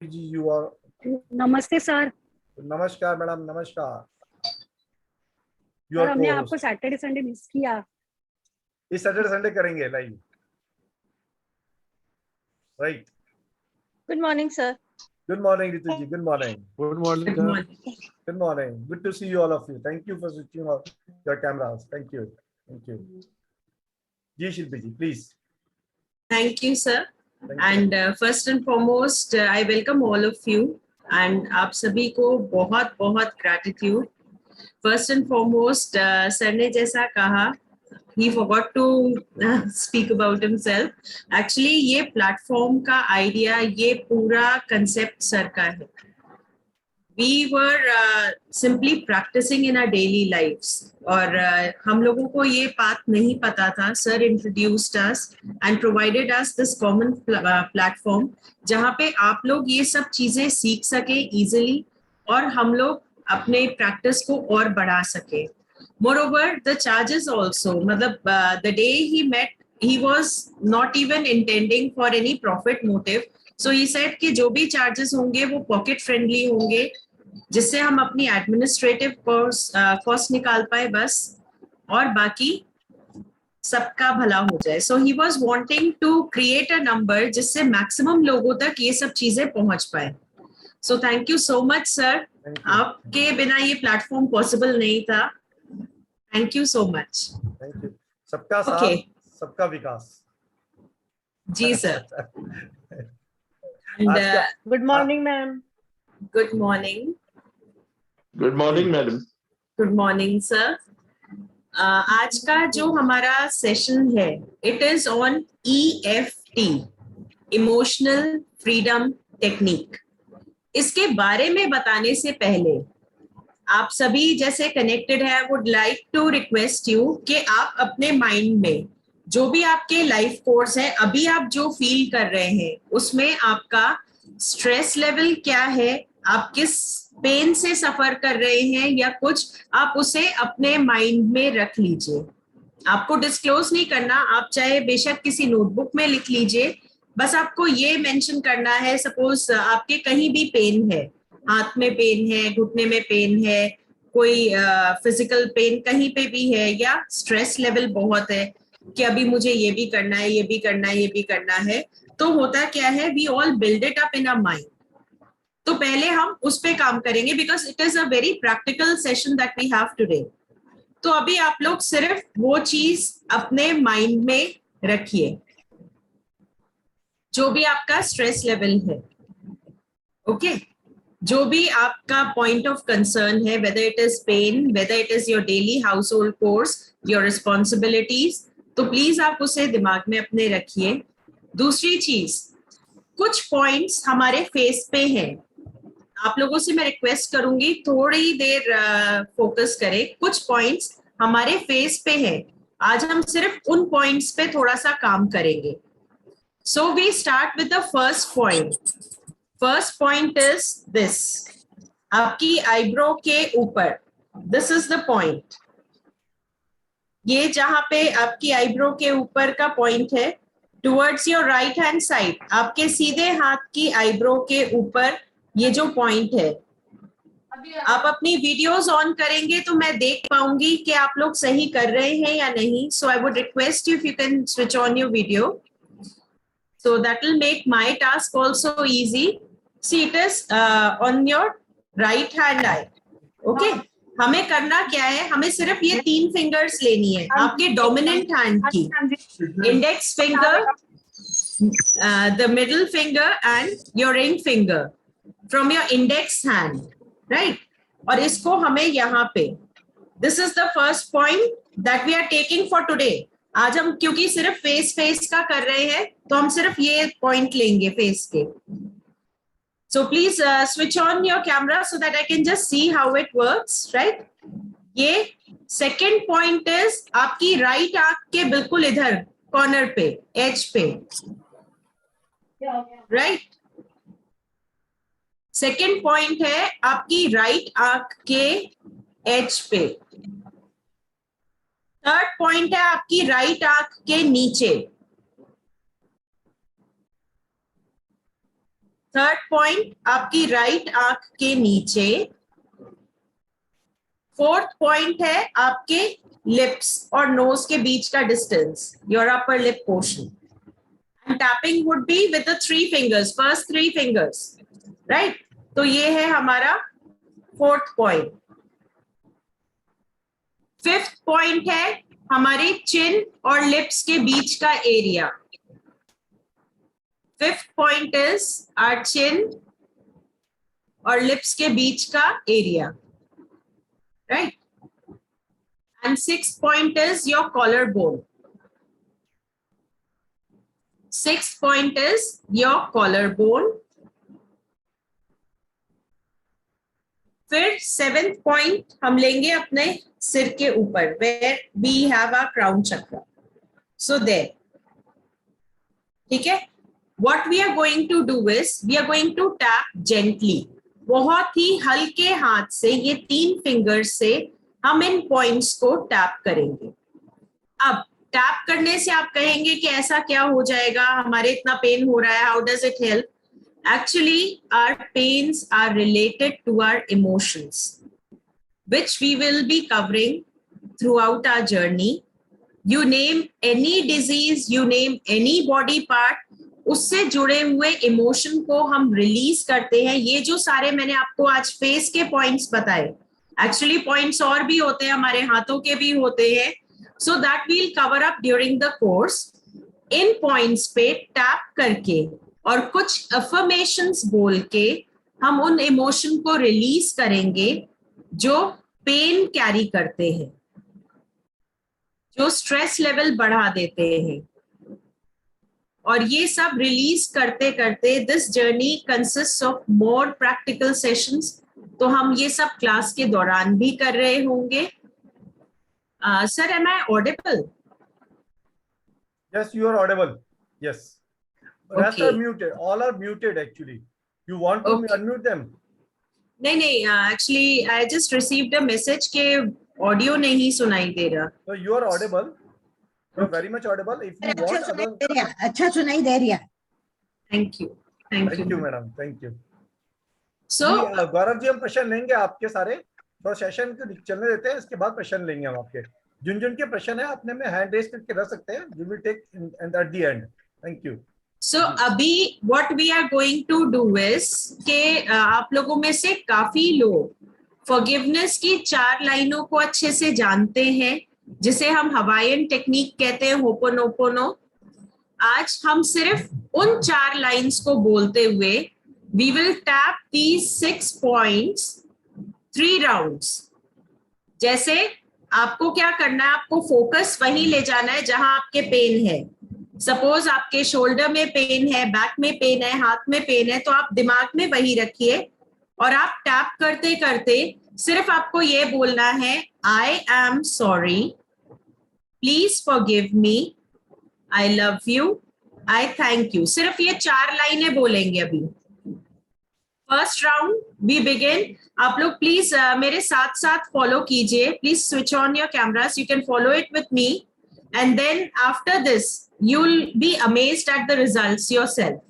Ji you are. नमस्ते sir. नमस्कार madam, नमस्कार। यू सर आर हमने को आपको होस्ट। सैटरडे संडे मिस किया। इस सैटरडे संडे करेंगे live, right? Good morning, sir. Good morning Ritu ji, good morning. Good morning, Good sir. morning. Good morning, good to see you all of you. Thank you for switching on your cameras. Thank you, thank you. जी Shilpi ji, please. Thank you, sir. And first and foremost, I welcome all of you. And आप सभी को बहुत बहुत gratitude. First and foremost, sir ने जैसा कहा, he forgot to speak about himself. Actually, ये platform का idea, ये पूरा concept sir का है. We were simply practicing in our daily lives. और हम लोगों को ये बात नहीं पता था. Sir introduced us and provided us this common platform जहाँ पे आप लोग ये सब चीजें सीख सके easily और हम लोग अपने practice को और बढ़ा सके. Moreover, the charges also, मतलब the day he met, he was not even intending for any profit motive. So he said कि जो भी charges होंगे वो pocket friendly होंगे, जिससे हम अपनी एडमिनिस्ट्रेटिव कॉस्ट निकाल पाए बस, और बाकी सबका भला हो जाए. So he was wanting to create a number जिससे मैक्सिमम लोगों तक ये सब चीजें पहुंच पाए. So thank you so much sir. आपके बिना ये प्लेटफॉर्म पॉसिबल नहीं था. Thank you so much. Thank you. सबका साथ, सबका विकास। जी sir. Good morning ma'am. Good morning. Good morning, madam. Good morning sir. आज का जो हमारा सेशन है, it is on EFT, emotional freedom technique. इसके बारे में बताने से पहले आप सभी जैसे कनेक्टेड है, would like to request you कि आप अपने माइंड में जो भी आपके लाइफ कोर्स है, अभी आप जो फील कर रहे हैं उसमें आपका स्ट्रेस लेवल क्या है, आप किस पेन से सफर कर रहे हैं या कुछ, आप उसे अपने माइंड में रख लीजिए. आपको डिस्क्लोज नहीं करना, आप चाहे बेशक किसी नोटबुक में लिख लीजिए. बस आपको ये मेंशन करना है, सपोज आपके कहीं भी पेन है, हाथ में पेन है, घुटने में पेन है, कोई फिजिकल पेन कहीं पे भी है, या स्ट्रेस लेवल बहुत है कि अभी मुझे ये भी करना है, ये भी करना है, ये भी करना है, तो होता क्या है, we all build it up in a mind. तो पहले हम उस पे काम करेंगे because it is a very practical session that we have today. तो अभी आप लोग सिर्फ वो चीज अपने माइंड में रखिए जो भी आपका स्ट्रेस लेवल है. ओके, जो भी आपका पॉइंट ऑफ कंसर्न है, whether it is pain, whether it is your daily household chores, your responsibilities, तो प्लीज आप उसे दिमाग में अपने रखिए. दूसरी चीज, कुछ पॉइंट्स हमारे फेस पे हैं. आप लोगों से मैं रिक्वेस्ट करूंगी थोड़ी देर फोकस करें. कुछ पॉइंट्स हमारे फेस पे हैं, आज हम सिर्फ उन पॉइंट्स पे थोड़ा सा काम करेंगे. So we start with the first point. First point is this, आपकी आईब्रो के ऊपर, दिस इज द पॉइंट. ये जहां पे आपकी आईब्रो के ऊपर का पॉइंट है, towards your right hand side, आपके सीधे हाथ की आईब्रो के ऊपर ये जो पॉइंट है, आप अपनी वीडियोस ऑन करेंगे तो मैं देख पाऊंगी कि आप लोग सही कर रहे हैं या नहीं. So I would request you if you can switch on your video, so that will make my task also easy. See, it is on your right hand eye. Okay, हमें करना क्या है, हमें सिर्फ ये 3 फिंगर्स लेनी है आपके डोमिनेंट हैंड की, index finger, the middle finger and your ring finger from your index hand, right? और इसको हमें यहाँ पे, this is the first point that we are taking for today. आज हम क्योंकि सिर्फ फेस का कर रहे हैं, तो हम सिर्फ ये पॉइंट लेंगे फेस के. So please switch on your camera so that I can just see how it works, right? ये second point is आपकी राइट आंख के बिल्कुल इधर कॉर्नर पे, एज पे, राइट. सेकेंड पॉइंट है आपकी राइट आंख के एज पे. थर्ड पॉइंट है आपकी राइट आंख के नीचे. थर्ड पॉइंट आपकी राइट आंख के नीचे। फोर्थ पॉइंट है आपके लिप्स और नोज के बीच का distance, your upper lip portion. And tapping would be with the 3 fingers, first 3 fingers, right? तो ये है हमारा फोर्थ पॉइंट। फिफ्थ पॉइंट है हमारे चिन और लिप्स के बीच का area. Fifth point is our chin और लिप्स के बीच का area, right? And sixth point is your collar bone. Sixth point is your collar bone. फिर सेवेंथ पॉइंट हम लेंगे अपने सिर के ऊपर, where we have a crown chakra. So there, ठीक है? What we are going to do is we are going to tap gently, बहुत ही हल्के हाथ से, ये 3 फिंगर्स से हम इन पॉइंट्स को टैप करेंगे। अब टैप करने से आप कहेंगे कि ऐसा क्या हो जाएगा, हमारे इतना पेन हो रहा है, how does it help? Actually, our pains are related to our emotions, which we will be covering throughout our journey. You name any disease, you name any body part, उससे जुड़े हुए इमोशन को हम release करते हैं। ये जो सारे मैंने आपको आज फेस के पॉइंट्स बताए, एक्चुअली पॉइंट्स और भी होते हैं, हमारे हाथों के भी होते हैं, so that we'll cover up during the course. इन पॉइंट्स पे टैप करके और कुछ अफर्मेशंस बोल के हम उन इमोशन को रिलीज करेंगे जो पेन कैरी करते हैं, जो स्ट्रेस लेवल बढ़ा देते हैं। और ये सब रिलीज करते करते this journey consist of more practical sessions, तो हम ये सब क्लास के दौरान भी कर रहे होंगे। Sir, am I audible? Yes, you are audible. Yes. Rest Okay. are muted. All are muted actually. You want to Okay. unmute them? नहीं, actually I just received a message के ऑडियो नहीं सुनाई दे रहा। So you are audible. You are very much audible. If you want other, अच्छा सुनाई दे रहा। Thank you, thank thank you you, madam. Thank you. सो गौरव जी, हम प्रश्न लेंगे आपके सारे, तो सेशन को चलने देते हैं, इसके बाद प्रश्न लेंगे हम आपके। जिन जिन के प्रश्न है अपने में हैंड रेज करके रख सकते हैं, you will take at the end. Thank you. So अभी what we are going to do is के आप लोगों में से काफी लोग फॉरगिवनेस की 4 लाइनों को अच्छे से जानते हैं, जिसे हम हवाईयन टेक्निक कहते हैं, होपोनोपोनो। आज हम सिर्फ उन 4 लाइन्स को बोलते हुए we will tap these 6 points 3 rounds. जैसे आपको क्या करना है, आपको फोकस वहीं ले जाना है जहां आपके पेन है। सपोज आपके शोल्डर में पेन है, बैक में पेन है, हाथ में पेन है, तो आप दिमाग में वही रखिए और आप टैप करते करते सिर्फ आपको ये बोलना है, I am sorry, please forgive me, I love you, I thank you. सिर्फ ये 4 लाइनें बोलेंगे अभी। First round we begin. आप लोग प्लीज मेरे साथ साथ फॉलो कीजिए। Please switch on your cameras, you can follow it with me, and then after this you'll be amazed at the results yourself,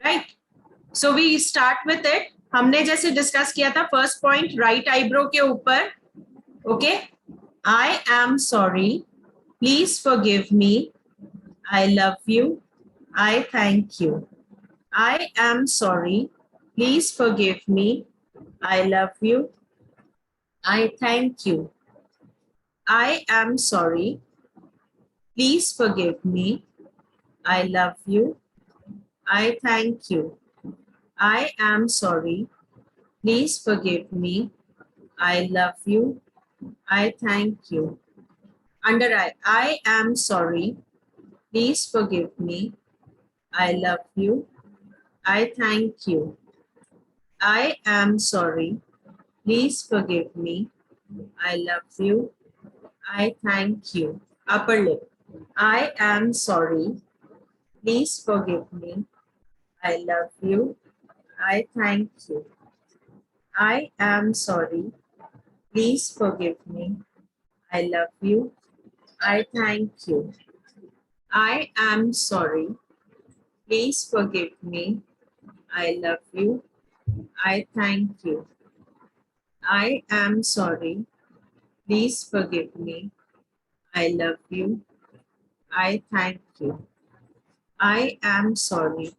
right? So we start with it. हमने जैसे discuss किया था, first point right eyebrow के ऊपर, okay? I am sorry, please forgive me, I love you, I thank you. I am sorry, please forgive me, I love you, I thank you. I am sorry. Please forgive me. I love you. I thank you. I am sorry. Please forgive me. I love you. I thank you. Under I am sorry. Please forgive me. I love you. I thank you. I am sorry. Please forgive me. I love you. I thank you. Upper lip. I am sorry. Please forgive me. I love you. I thank you. I am sorry. Please forgive me. I love you. I thank you. I am sorry. Please forgive me. I love you. I thank you. I am sorry. Please forgive me. I love you. I thank you. I am sorry.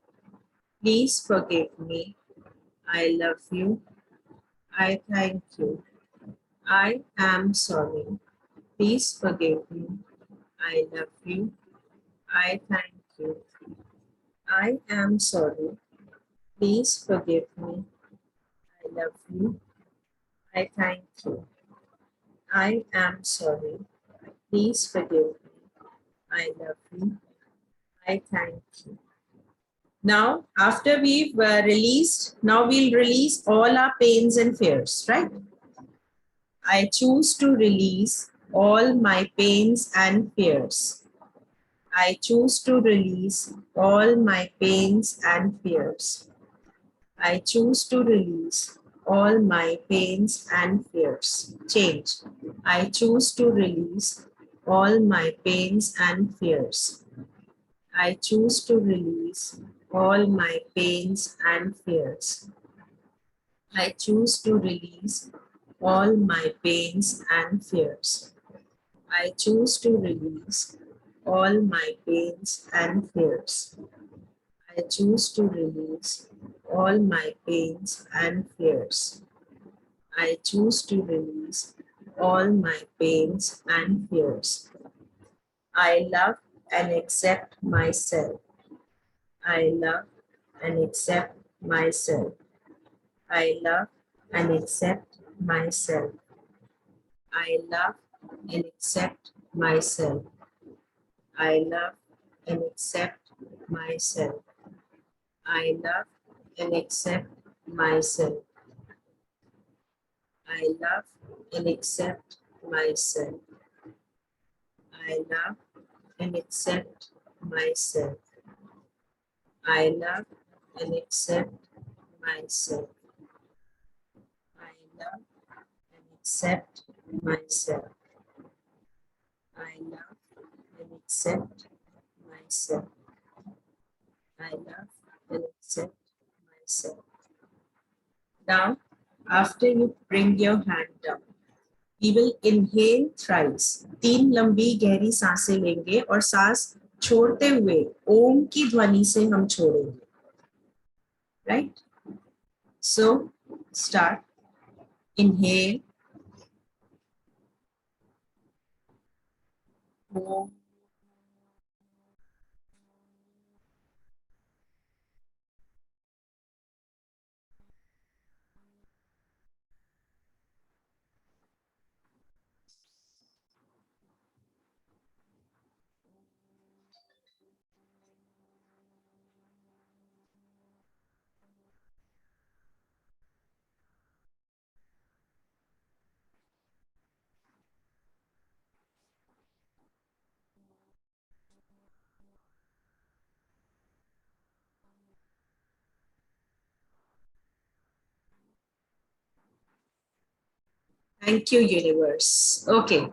Please forgive me. I love you. I thank you. I am sorry. Please forgive me. I love you. I thank you. I am sorry. Please forgive me. I love you. I thank you. I am sorry. Please forgive me. I love you. I thank you. Now, after we've released, now we'll release all our pains and fears, right? I choose to release all my pains and fears. I choose to release all my pains and fears. I choose to release all my pains and fears. Change. I choose to release all my pains and fears. I choose to release all my pains and fears. I choose to release all my pains and fears. I choose to release all my pains and fears. I choose to release all my pains and fears. I choose to release all my pains and fears. I love and accept myself. I love and accept myself. I love and accept myself. I love and accept myself. I love and accept myself. I love and accept myself. I love and accept myself. I love and accept myself. I love and accept myself. I love and accept myself. I love and accept myself. I love and accept myself. Now, after you bring your hand down, we will inhale thrice. 3 लंबी गहरी सांसें लेंगे और सांस छोड़ते हुए ओम की ध्वनि से हम छोड़ेंगे. Right? So, start. Inhale. Om. Thank you, universe. Okay.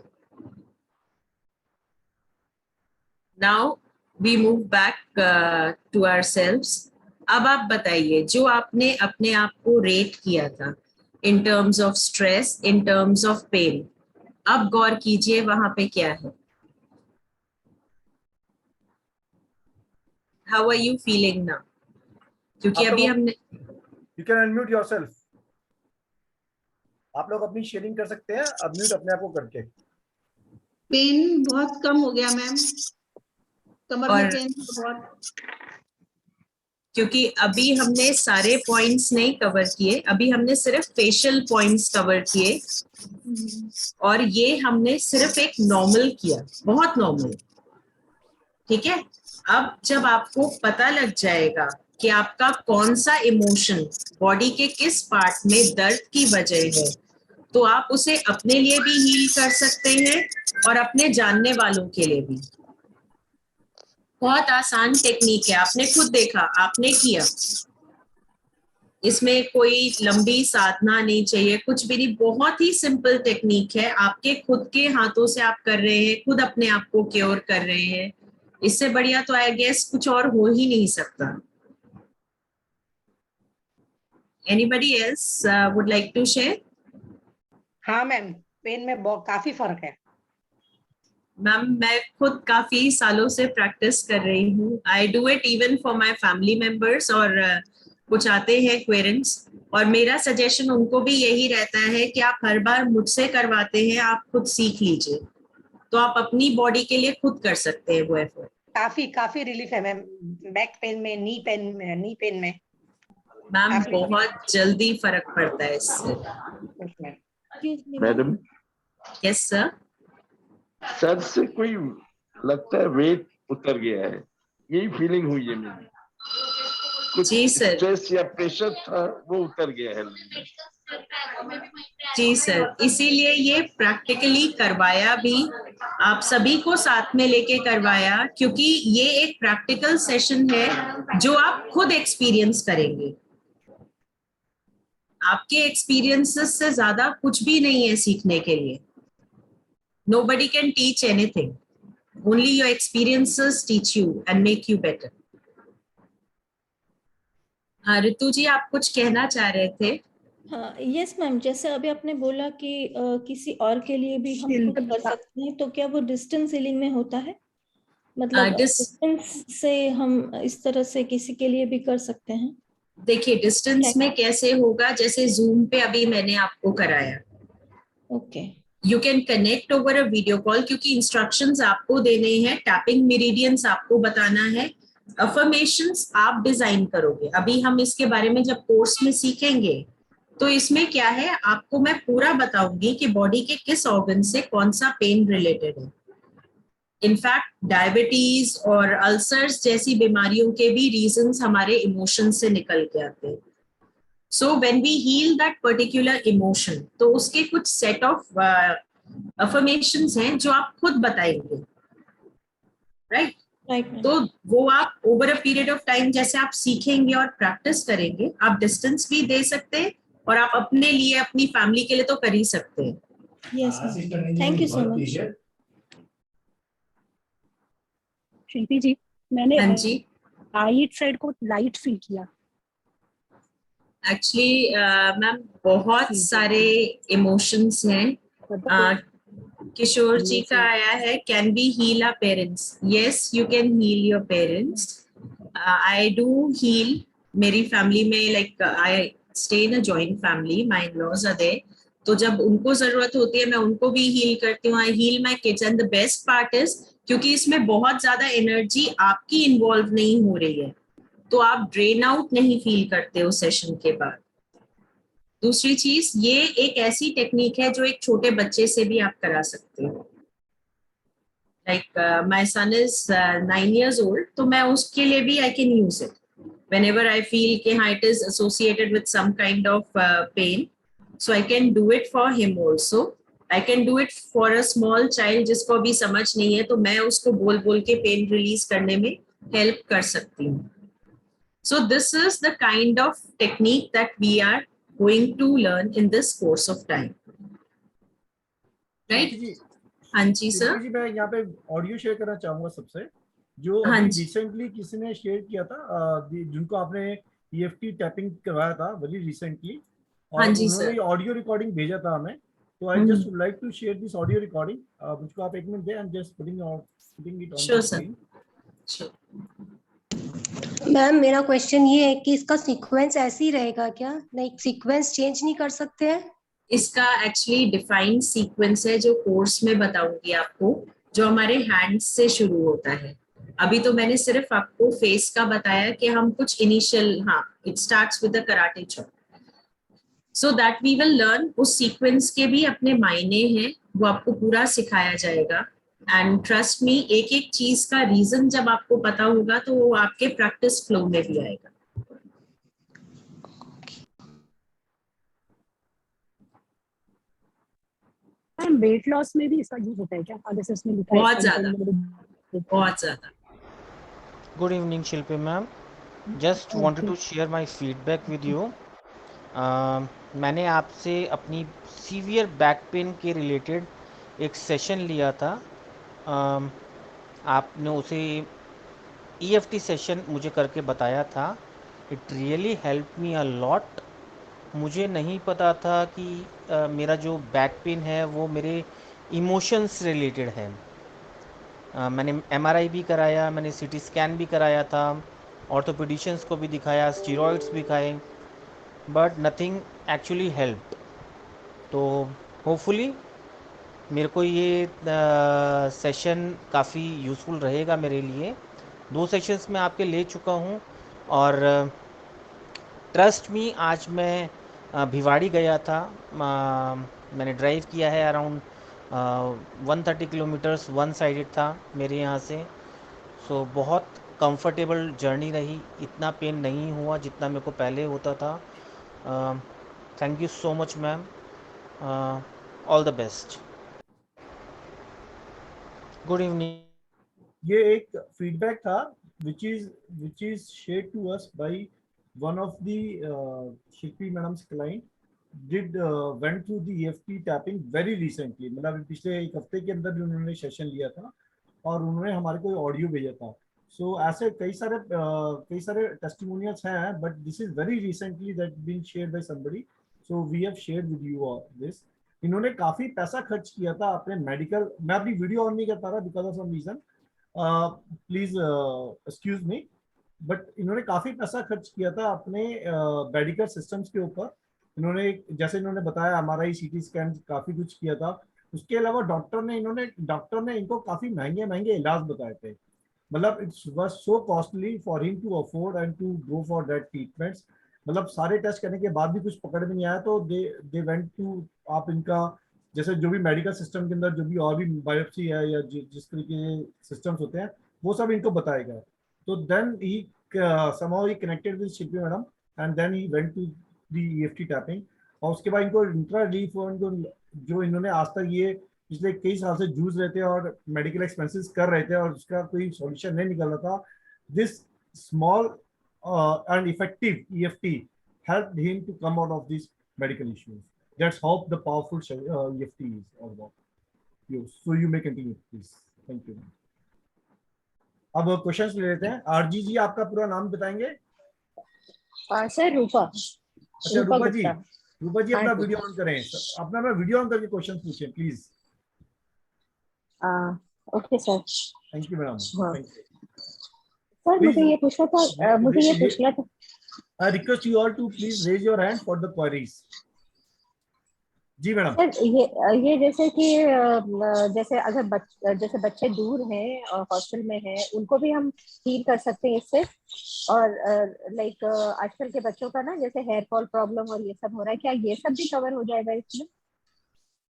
Now we move back to ourselves. अब आप बताइए जो आपने अपने आप को रेट किया था in terms of stress, in terms of pain. अब गौर कीजिए वहां पे क्या है. How are you feeling now? क्योंकि अभी हमने You can unmute yourself. आप लोग अपनी शेयरिंग कर सकते हैं अनम्यूट अपने आप को करके. पेन बहुत कम हो गया मैम, कमर में पेन बहुत. क्योंकि अभी हमने सारे पॉइंट्स नहीं कवर किए, अभी हमने सिर्फ फेशियल पॉइंट्स कवर किए और ये हमने सिर्फ एक नॉर्मल किया, बहुत नॉर्मल. ठीक है. अब जब आपको पता लग जाएगा कि आपका कौन सा इमोशन बॉडी के किस पार्ट में दर्द की वजह है, तो आप उसे अपने लिए भी हील कर सकते हैं और अपने जानने वालों के लिए भी. बहुत आसान टेक्निक है, आपने खुद देखा, आपने किया. इसमें कोई लंबी साधना नहीं चाहिए, कुछ भी नहीं. बहुत ही सिंपल टेक्निक है, आपके खुद के हाथों से आप कर रहे हैं, खुद अपने आप को क्योर कर रहे हैं. इससे बढ़िया तो आई गेस कुछ और हो ही नहीं सकता. Anybody else would like to share? हाँ मैम, पेन में काफी फर्क है। मैम मैं खुद काफी सालों से प्रैक्टिस कर रही हूँ। I do it even for my family members, और कुछ आते हैं क्वेरेंट्स, और मेरा सजेशन उनको भी यही रहता है कि आप हर बार मुझसे करवाते हैं, आप खुद सीख लीजिए, तो आप अपनी बॉडी के लिए खुद कर सकते हैं वो एफर्ट। काफी रिलीफ है मैम, बैक पेन में, नी पेन में। मैम बहुत जल्दी फर्क पड़ता है इससे। Madam, yes sir. सर से कोई लगता है वेट उतर गया है, यही फीलिंग हुई है मेरी। कुछ जी सर। स्ट्रेस या प्रेशर था वो उतर गया है। जी सर, इसीलिए ये प्रैक्टिकली करवाया भी, आप सभी को साथ में लेके करवाया, क्योंकि ये एक प्रैक्टिकल सेशन है जो आप खुद एक्सपीरियंस करेंगे। आपके एक्सपीरियंसेस से ज्यादा कुछ भी नहीं है सीखने के लिए। Nobody can teach anything. Only your experiences teach you and make you better. हाँ रितु जी, आप कुछ कहना चाह रहे थे? हाँ यस मैम, जैसे अभी आपने बोला कि किसी और के लिए भी हम खुद कर सकते हैं, तो क्या वो डिस्टेंस हीलिंग में होता है? मतलब डिस्टेंस से हम इस तरह से किसी के लिए भी कर सकते हैं? देखिए डिस्टेंस में कैसे होगा, जैसे जूम पे अभी मैंने आपको कराया। Okay. You can connect over a video call, क्योंकि इंस्ट्रक्शंस आपको देने हैं, टैपिंग मेरिडियंस आपको बताना है, अफर्मेशंस आप डिजाइन करोगे। अभी हम इसके बारे में जब कोर्स में सीखेंगे तो इसमें क्या है, आपको मैं पूरा बताऊंगी कि बॉडी के किस ऑर्गन से कौन सा पेन रिलेटेड है। इनफैक्ट डायबिटीज और अल्सर्स जैसी बीमारियों के भी रीजंस हमारे इमोशन से निकल के आते हैं। So when we heal that particular emotion, तो उसके कुछ सेट ऑफ अफर्मेशंस हैं जो आप खुद बताएंगे, राइट? तो वो आप over a period of time जैसे आप सीखेंगे और प्रैक्टिस करेंगे, आप डिस्टेंस भी दे सकते हैं और आप अपने लिए, अपनी फैमिली के लिए तो कर ही सकते हैं। Yes, thank you so much. Shilpi ji, मैंने हाँ जी, राइट साइड को लाइट फील किया। एक्चुअली मैम बहुत सारे इमोशंस हैं। किशोर जी का आया है, can we heal our parents? Yes, you can heal your parents. I do heal मेरी फैमिली में, like I stay in a joint family, my in-laws are there, तो जब उनको जरूरत होती है मैं उनको भी हील करती हूँ। I heal my kids, and the best part is क्योंकि इसमें बहुत ज्यादा एनर्जी आपकी इन्वॉल्व नहीं हो रही है, तो आप ड्रेन आउट नहीं फील करते हो सेशन के बाद। दूसरी चीज, ये एक ऐसी टेक्निक है जो एक छोटे बच्चे से भी आप करा सकते हो। Like my son is 9 years old, तो मैं उसके लिए भी I can use it whenever I feel कि हाँ it is associated with some kind of pain, so I can do it for him also. I can do it for a small child जिसको अभी समझ नहीं है, तो मैं उसको बोल बोल के पेन रिलीज करने में हेल्प कर सकती हूँ। So this is the kind of technique that we are going to learn in this course of time, right? हाँ जी सर। जी मैं यहाँ पे ऑडियो शेयर करना चाहूंगा सबसे, जो रिसेंटली किसी ने शेयर किया था, जिनको आपने EFT टैपिंग करवाया था वेरी रिसेंटली, और उन्होंने ऑडियो रिकॉर्डिंग भेजा था हमें, तो I just would like to share this audio recording. मुझको आप 1 मिनट दें, I am just putting it on the screen. Ma'am मेरा क्वेश्चन ये है कि इसका सीक्वेंस ऐसे ही रहेगा क्या? नहीं, सीक्वेंस चेंज नहीं कर सकते हैं? इसका एक्चुअली डिफाइंड सीक्वेंस है जो कोर्स में बताऊंगी आपको, जो हमारे हैंड्स से शुरू होता है। अभी तो मैंने सिर्फ आपको फेस का बताया कि हम कुछ इनिशियल, हाँ it starts with the karate chop, so that we will learn. उस सीक्वेंस के भी अपने मायने हैं, वो आपको पूरा सिखाया जाएगा। एंड ट्रस्ट मी, एक एक चीज का रीजन जब आपको पता होगा तो वो आपके प्रैक्टिस फ्लो में भी आएगा। वेट लॉस में भी इसका यूज होता है क्या? जैसे इसमें लिखा है बहुत ज्यादा, बहुत ज्यादा। Good evening, Shilpi ma'am. Just wanted to share my feedback with you. मैंने आपसे अपनी सीवियर बैक पेन के रिलेटेड एक सेशन लिया था। आपने उसे EFT सेशन मुझे करके बताया था। It really helped me a lot मुझे नहीं पता था कि मेरा जो बैक पेन है वो मेरे इमोशंस रिलेटेड है। मैंने एमआरआई भी कराया, मैंने सीटी स्कैन भी कराया था, ऑर्थोपेडिशियंस को भी दिखाया, स्टीरॉइड्स भी खाए, बट नथिंग एक्चुअली हेल्प। तो होपफुली मेरे को ये सेशन काफ़ी यूज़फुल रहेगा मेरे लिए। 2 सेशंस मैं आपके ले चुका हूँ और ट्रस्ट मी आज मैं भिवाड़ी गया था। मैंने ड्राइव किया है अराउंड 130 किलोमीटर्स, वन साइडेड था मेरे यहाँ से। सो बहुत कंफर्टेबल जर्नी रही, इतना पेन नहीं हुआ जितना मेरे को पहले होता था। Thank you so much ma'am, all the best, good evening. ये एक फीडबैक था which is shared to us by one of the Shilpi madam's client went through the EFT tapping very recently, मतलब पिछले एक हफ्ते के अंदर भी उन्होंने सेशन लिया था और उन्होंने हमारे को ऑडियो भेजा था। सो ऐसे कई सारे टेस्टिमोनियल्स हैं, but this is very recently that been shared by somebody, so we have shared with you all this. इन्होंने काफी पैसा खर्च किया था अपने मेडिकल, मैं अपनी वीडियो ऑन नहीं कर पा रहा because of some reason, please excuse me, but इन्होंने काफी पैसा खर्च किया था अपने मेडिकल सिस्टम्स के ऊपर। इन्होंने जैसे इन्होंने बताया एमआरआई, सीटी स्कैन, काफी कुछ किया था। उसके अलावा डॉक्टर ने इनको काफी महंगे इलाज बताए थे, मतलब it's was so costly for him to afford and to go for that treatments. मतलब सारे टेस्ट करने के बाद भी कुछ पकड़ में नहीं आया, तो दे वेंट टू, आप इनका जैसे जो भी मेडिकल सिस्टम के अंदर जो भी और भी बायोप्सी है या जिस तरीके के सिस्टम्स होते हैं वो सब इनको बताया गया। तो then he somehow he connected with Shilpi madam and then he went to the EFT tapping. और उसके बाद इनको इंट्रा रिलीफ जो इन्होंने आज तक ये पिछले कई साल से जूझ रहे थे और मेडिकल एक्सपेंसेस कर रहे थे और उसका कोई सॉल्यूशन नहीं निकल रहा था, this small and effective EFT helped him to come out of these medical issues. That's how the powerful EFT is all about. So you may continue, please. Thank you. अब क्वेश्चंस ले लेते हैं। RG जी, आपका पूरा नाम बताएंगे? Sir रूपा। अच्छा रूपा जी, अपना वीडियो ऑन करें, अपना वीडियो ऑन करके क्वेश्चन पूछें please. Okay sir. Thank you madam. Sir मुझे ये पूछना था I request you all to please raise your hand for the queries. जी मैडम। सर ये जैसे कि जैसे अगर जैसे बच्चे दूर हैं और हॉस्टल में हैं, उनको भी हम हील कर सकते हैं इससे? और लाइक आजकल के बच्चों का ना जैसे हेयर फॉल प्रॉब्लम और ये सब हो रहा है, क्या ये सब भी कवर हो जाएगा इसमें?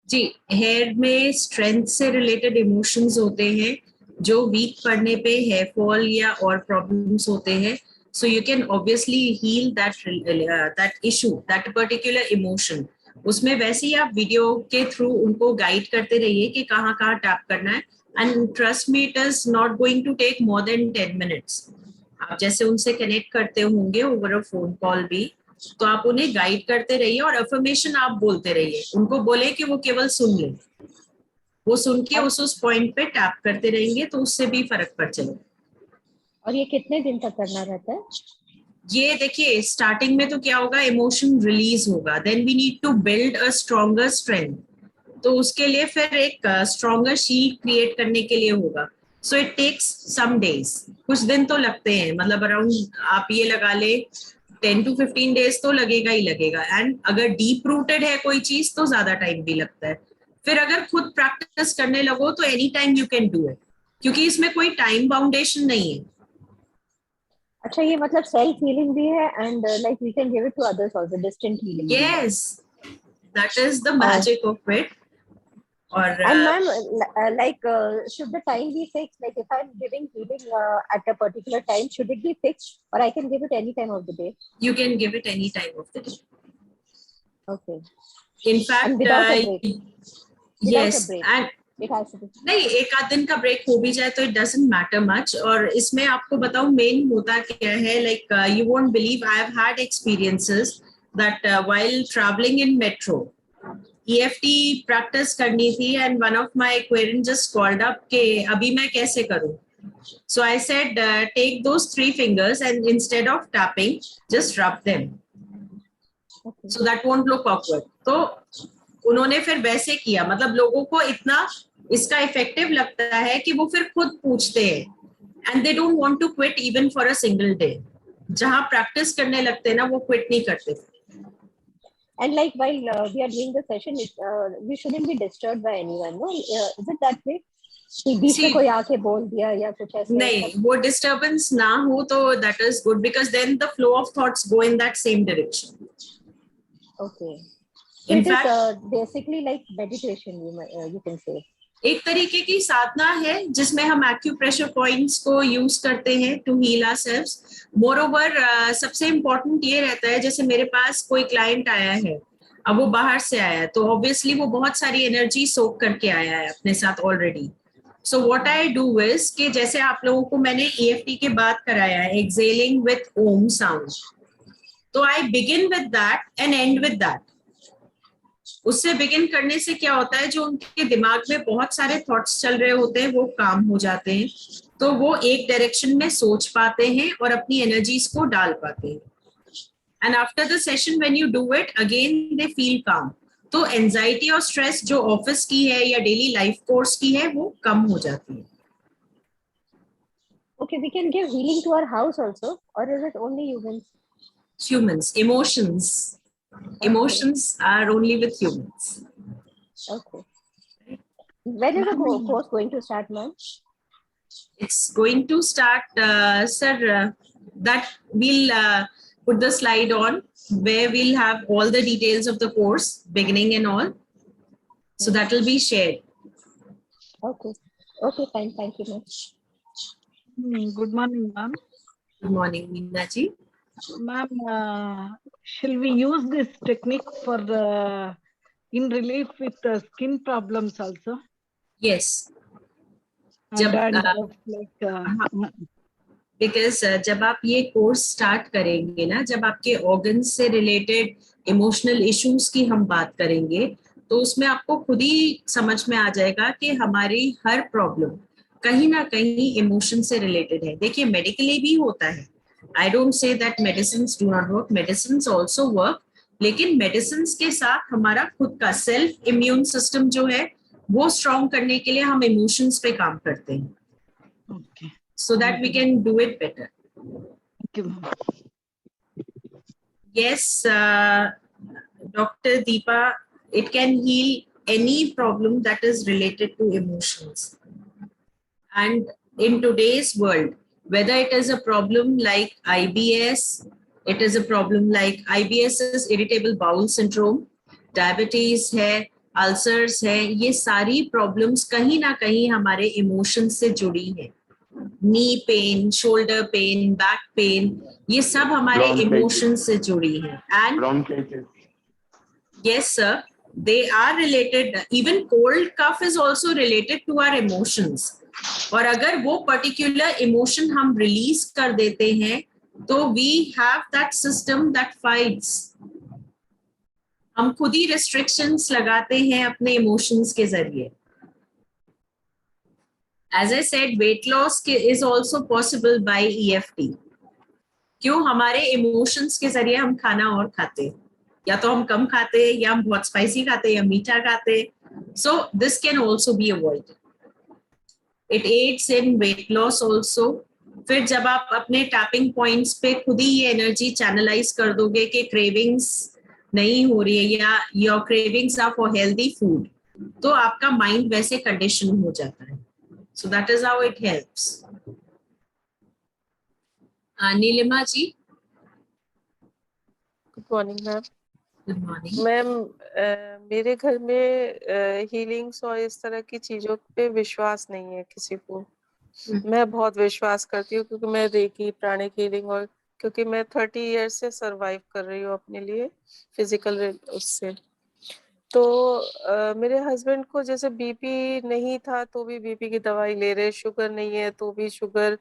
जी, हेयर में स्ट्रेंथ से रिलेटेड इमोशंस होते हैं जो वीक पड़ने पे हेयर फॉल या और प्रॉब्लम्स होते हैं, so you can obviously heal that issue, that particular emotion. उसमें वैसे ही आप वीडियो के थ्रू उनको गाइड करते रहिए कि कहाँ टैप करना है, and trust me it is not going to take more than 10 minutes. आप जैसे उनसे कनेक्ट करते होंगे ओवर अ फोन कॉल भी, तो आप उन्हें गाइड करते रहिए और अफर्मेशन आप बोलते रहिए, उनको बोले कि वो केवल सुन ले, वो सुन के उस पॉइंट पे टैप करते रहेंगे तो उससे भी फर्क पड़ चलेगा। और ये कितने दिन तक करना रहता है? ये देखिए, स्टार्टिंग में तो क्या होगा, इमोशन रिलीज होगा, then we need to build a stronger strength, तो उसके लिए फिर एक स्ट्रॉन्गर शील्ड क्रिएट करने के लिए होगा। So it takes some days, कुछ दिन तो लगते हैं, मतलब अराउंड आप ये लगा ले 10 to 15 डेज तो लगेगा ही लगेगा। एंड अगर डीप रूटेड है कोई चीज तो ज्यादा टाइम भी लगता है। फिर अगर खुद प्रैक्टिस करने लगो तो any time you can do it, क्योंकि इसमें कोई टाइम बाउंडेशन नहीं है। अच्छा, ये मतलब सेल्फ हीलिंग भी है and like we can give it to others also, distant healing. Yes, that is the magic of it. और and ma'am, like should the time be fixed? Like if I'm giving healing at a particular time, should it be fixed or I can give it any time of the day? You can give it any time of the day. Okay. In fact, and without a break. Yes, a break. and it has to be. नहीं, एक आध दिन का break हो भी जाए तो it doesn't matter much। और इसमें आपको बताऊं मेन होता क्या है, like you won't believe, I have had experiences that while traveling in metro, EFT practice करनी थी and one of my querent just called up के अभी मैं कैसे करूं। So I said take those 3 fingers and instead of tapping just rub them, so that won't look awkward. तो उन्होंने फिर वैसे किया, मतलब लोगों को इतना इसका इफेक्टिव लगता है कि वो फिर खुद पूछते हैं, and they don't want to quit even for a single day. जहाँ प्रैक्टिस करने लगते हैं ना, वो क्विट नहीं करते. And like while we are doing the session, we shouldn't be disturbed by anyone, no? Is it that way? कि बीच में कोई आके बोल दिया या कुछ ऐसे? नहीं, वो disturbance ना हो तो that is good, because then the flow of thoughts go in that same direction. Okay. So it is basically like meditation, you can say. एक तरीके की साधना है जिसमें हम एक्यूप्रेशर पॉइंट्स को यूज करते हैं टू हील आवरसेल्व्स. मोरओवर सबसे इम्पोर्टेंट ये रहता है, जैसे मेरे पास कोई क्लाइंट आया है, अब वो बाहर से आया है, तो ऑब्वियसली वो बहुत सारी एनर्जी सोक करके आया है अपने साथ already. So what I do is कि जैसे आप लोगों को मैंने EFT के बाद कराया है, एक्सेलिंग विथ ओम साउंड, तो I begin with that and and with that. उससे बिगिन करने से क्या होता है, जो उनके दिमाग में बहुत सारे थॉट्स चल रहे होते हैं वो काम हो जाते हैं, तो वो एक डायरेक्शन में सोच पाते हैं और अपनी एनर्जीज को डाल पाते हैं. And after the session when you do it again they feel काम. तो एंजाइटी और स्ट्रेस जो ऑफिस की है या डेली लाइफ कोर्स की है वो कम हो जाती है. Okay, we can give healing to our house also, or is it only humans? Humans, emotions. Okay. Emotions are only with humans. Okay. When is the course going to start, ma'am? It's going to start, sir, that we'll put the slide on where we'll have all the details of the course, beginning and all. So that will be shared. Okay. Okay, fine. Thank you, ma'am. Good morning, ma'am. Good morning, Meena ji. Ma'am, shall we use this technique for in relief with skin problems also? Yes. Because जब आप ये course start करेंगे ना, जब आपके organs से related emotional issues की हम बात करेंगे, तो उसमें आपको खुद ही समझ में आ जाएगा कि हमारी हर प्रॉब्लम कहीं ना कहीं इमोशन से रिलेटेड है. देखिए, मेडिकली भी होता है. I don't say that medicines do not work. Medicines also work. लेकिन medicines के साथ हमारा खुद का सेल्फ इम्यून सिस्टम जो है वो स्ट्रॉन्ग करने के लिए हम इमोशंस पे काम करते हैं. Okay. So that we can do it better. Thank you, ma'am. Yes, Dr. Deepa, it can heal any problem that is related to emotions. And in today's world, whether it is a problem like IBS, it is a problem like IBS is irritable bowel syndrome, diabetes है, ulcers है, ये सारी problems कहीं ना कहीं हमारे emotions से जुड़ी हैं. Knee pain, shoulder pain, back pain, ये सब हमारे emotions से जुड़ी हैं. And bronchitis. Yes, sir, they are related. Even cold cough is also related to our emotions. और अगर वो पर्टिकुलर इमोशन हम रिलीज कर देते हैं तो we have that system that fights. हम खुद ही रिस्ट्रिक्शंस लगाते हैं अपने इमोशंस के जरिए. As I said, weight loss is also possible by EFT. क्यों? हमारे इमोशंस के जरिए हम खाना और खाते हैं, या तो हम कम खाते हैं, या हम बहुत स्पाइसी खाते हैं, या मीठा खाते हैं. So this can also be avoided. It aids in weight loss also. फिर जब आप अपने टैपिंग पॉइंट्स पे खुद ही ये एनर्जी चैनलाइज कर दोगे कि क्रेविंग्स नहीं हो रही है या your cravings are for healthy food, तो आपका माइंड वैसे कंडीशन हो जाता है. So that is how it helps. Nilima ji. Good morning ma'am. Good morning ma'am. मेरे घर में हीलिंग्स और इस तरह की चीजों पे विश्वास नहीं है किसी को. मैं बहुत विश्वास करती हूँ क्योंकि मैं रेकी, प्राणिक हीलिंग, और क्योंकि मैं 30 ईयर से सरवाइव कर रही हूँ अपने लिए फिजिकल उससे. तो मेरे हस्बैंड को जैसे बीपी नहीं था तो भी बीपी की दवाई ले रहे, शुगर नहीं है तो भी शुगर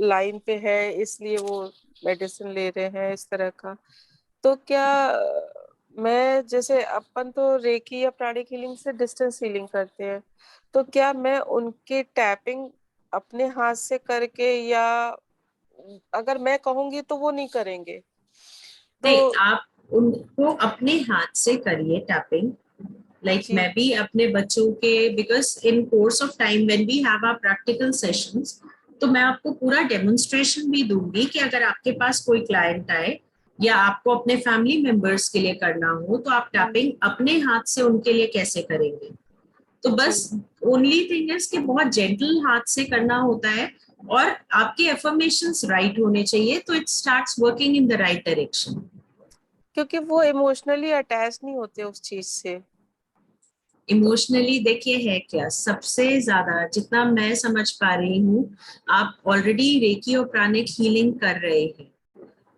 लाइन पे है इसलिए वो मेडिसिन ले रहे हैं, इस तरह का. तो क्या मैं, जैसे अपन तो रेकी या प्राणिक हीलिंग से डिस्टेंस हीलिंग करते हैं, तो क्या मैं उनके टैपिंग अपने हाथ से करके, या अगर मैं कहूंगी तो वो नहीं करेंगे? नहीं, आप उनको अपने हाथ से करिए टैपिंग. लाइक मैं भी अपने बच्चों के, because in course of time when we have our practical sessions, तो मैं आपको पूरा डेमोन्स्ट्रेशन भी दूंगी कि अगर आपके पास कोई क्लाइंट आए या आपको अपने फैमिली मेंबर्स के लिए करना हो तो आप टैपिंग अपने हाथ से उनके लिए कैसे करेंगे. तो बस ओनली थिंग इज कि बहुत जेंटल हाथ से करना होता है और आपके एफर्मेशंस राइट होने चाहिए, तो it starts working in the right direction. क्योंकि वो इमोशनली अटैच नहीं होते उस चीज से. इमोशनली देखिए है क्या, सबसे ज्यादा जितना मैं समझ पा रही हूँ, आप ऑलरेडी रेकी और प्राणिक हीलिंग कर रहे हैं,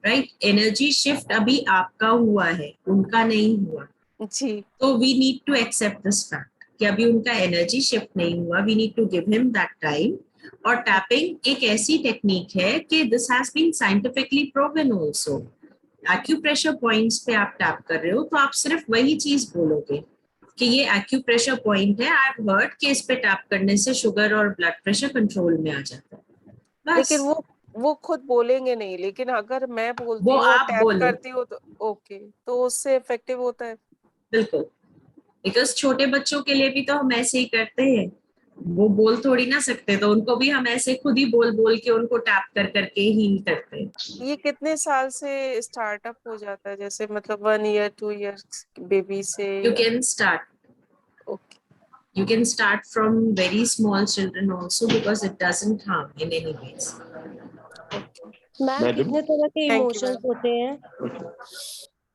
राइट? एनर्जी शिफ्ट अभी आपका हुआ है, उनका नहीं हुआ जी. तो we need to accept this fact कि अभी उनका एनर्जी शिफ्ट नहीं हुआ. We need to give him that time. और टैपिंग एक ऐसी टेक्निक है कि this has been scientifically proven also. Acupressure points पे आप टैप कर रहे हो तो आप सिर्फ वही चीज बोलोगे कि ये एक्यूप्रेशर पॉइंट है. आई हैव हर्ड कि इस पे टैप करने से शुगर और ब्लड प्रेशर कंट्रोल में आ जाता है. बस. लेकिन वो खुद बोलेंगे नहीं, लेकिन अगर मैं बोलती वो हूँ आप टैप बोलो. करती हूँ तो ओके, तो उससे इफेक्टिव होता है. बिल्कुल, बिकॉज छोटे बच्चों के लिए भी तो हम ऐसे ही करते हैं, वो बोल थोड़ी ना सकते, तो उनको भी हम ऐसे खुद ही बोल बोल के उनको टैप कर करके हील करते हैं. ये कितने साल से स्टार्टअप हो जाता है, जैसे मतलब 1 ईयर 2 ईयर्स बेबी से? You can start. Okay. You can start from very small children also because it doesn't harm in any ways. Ma'am कितने तरह के इमोशंस होते हैं?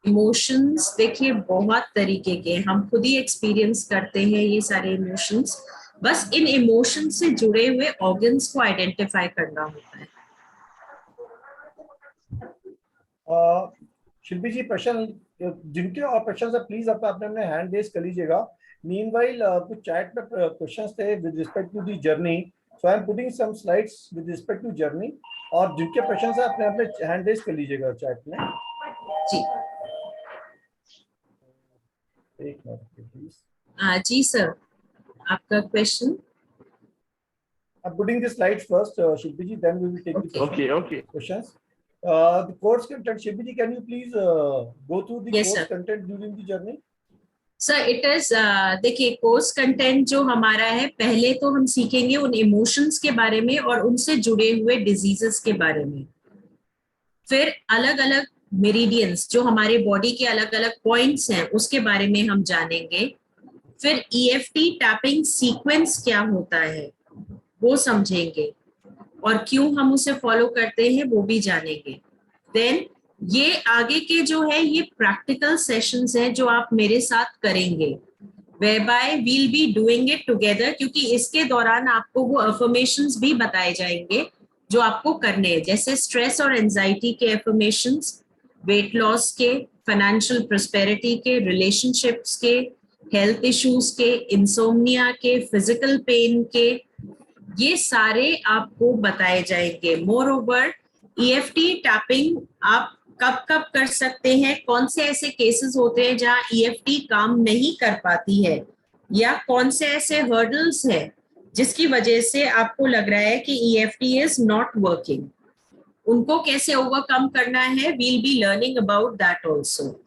इमोशंस देखिए बहुत तरीके के, हम खुद ही एक्सपीरियंस करते हैं ये सारे इमोशंस. बस इन इमोशन से जुड़े हुए ऑर्गन्स को आइडेंटिफाई करना होता है. शिल्पी जी, प्रश्न जिनके और प्रश्न से प्लीज अपने हैंड रेज कर लीजिएगा. मीनवाइल कुछ चैट में क्वेश्चंस थे with respect to the journey, so I am putting some slides with respect to journey. और जिनके प्रश्न से अपने हैंड रेज कर लीजिएगा चैट में. जी. एक मिनट प्लीज. जी सर, आपका question. I'm putting the slides first, Shilpi ji, then we will take the questions. Okay. Questions. The course content, Shilpi ji, can you please go through the Yes, course sir. content during the journey? Sir it is, देखिए course content जो हमारा है, पहले तो हम सीखेंगे उन emotions के बारे में और उनसे जुड़े हुए डिजीजेस के बारे में. फिर अलग अलग मेरिडियंस जो हमारे बॉडी के अलग अलग पॉइंट्स हैं उसके बारे में हम जानेंगे. फिर EFT टैपिंग सीक्वेंस क्या होता है वो समझेंगे और क्यों हम उसे फॉलो करते हैं वो भी जानेंगे. देन ये आगे के जो है ये प्रैक्टिकल सेशंस हैं जो आप मेरे साथ करेंगे, whereby we'll be doing it together, क्योंकि इसके दौरान आपको वो अफर्मेशंस भी बताए जाएंगे जो आपको करने हैं, जैसे स्ट्रेस और एंजाइटी के अफर्मेशंस, वेट लॉस के, फाइनेंशियल प्रोस्पेरिटी के, रिलेशनशिप्स के, हेल्थ इश्यूज के, इंसोम्निया के, फिजिकल पेन के, ये सारे आपको बताए जाएंगे. मोर ओवर EFT टैपिंग आप कब कब कर सकते हैं, कौन से ऐसे केसेस होते हैं जहां EFT काम नहीं कर पाती है, या कौन से ऐसे हर्डल्स हैं जिसकी वजह से आपको लग रहा है कि EFT इज नॉट वर्किंग, उनको कैसे ओवरकम करना है. We'll be learning about that also.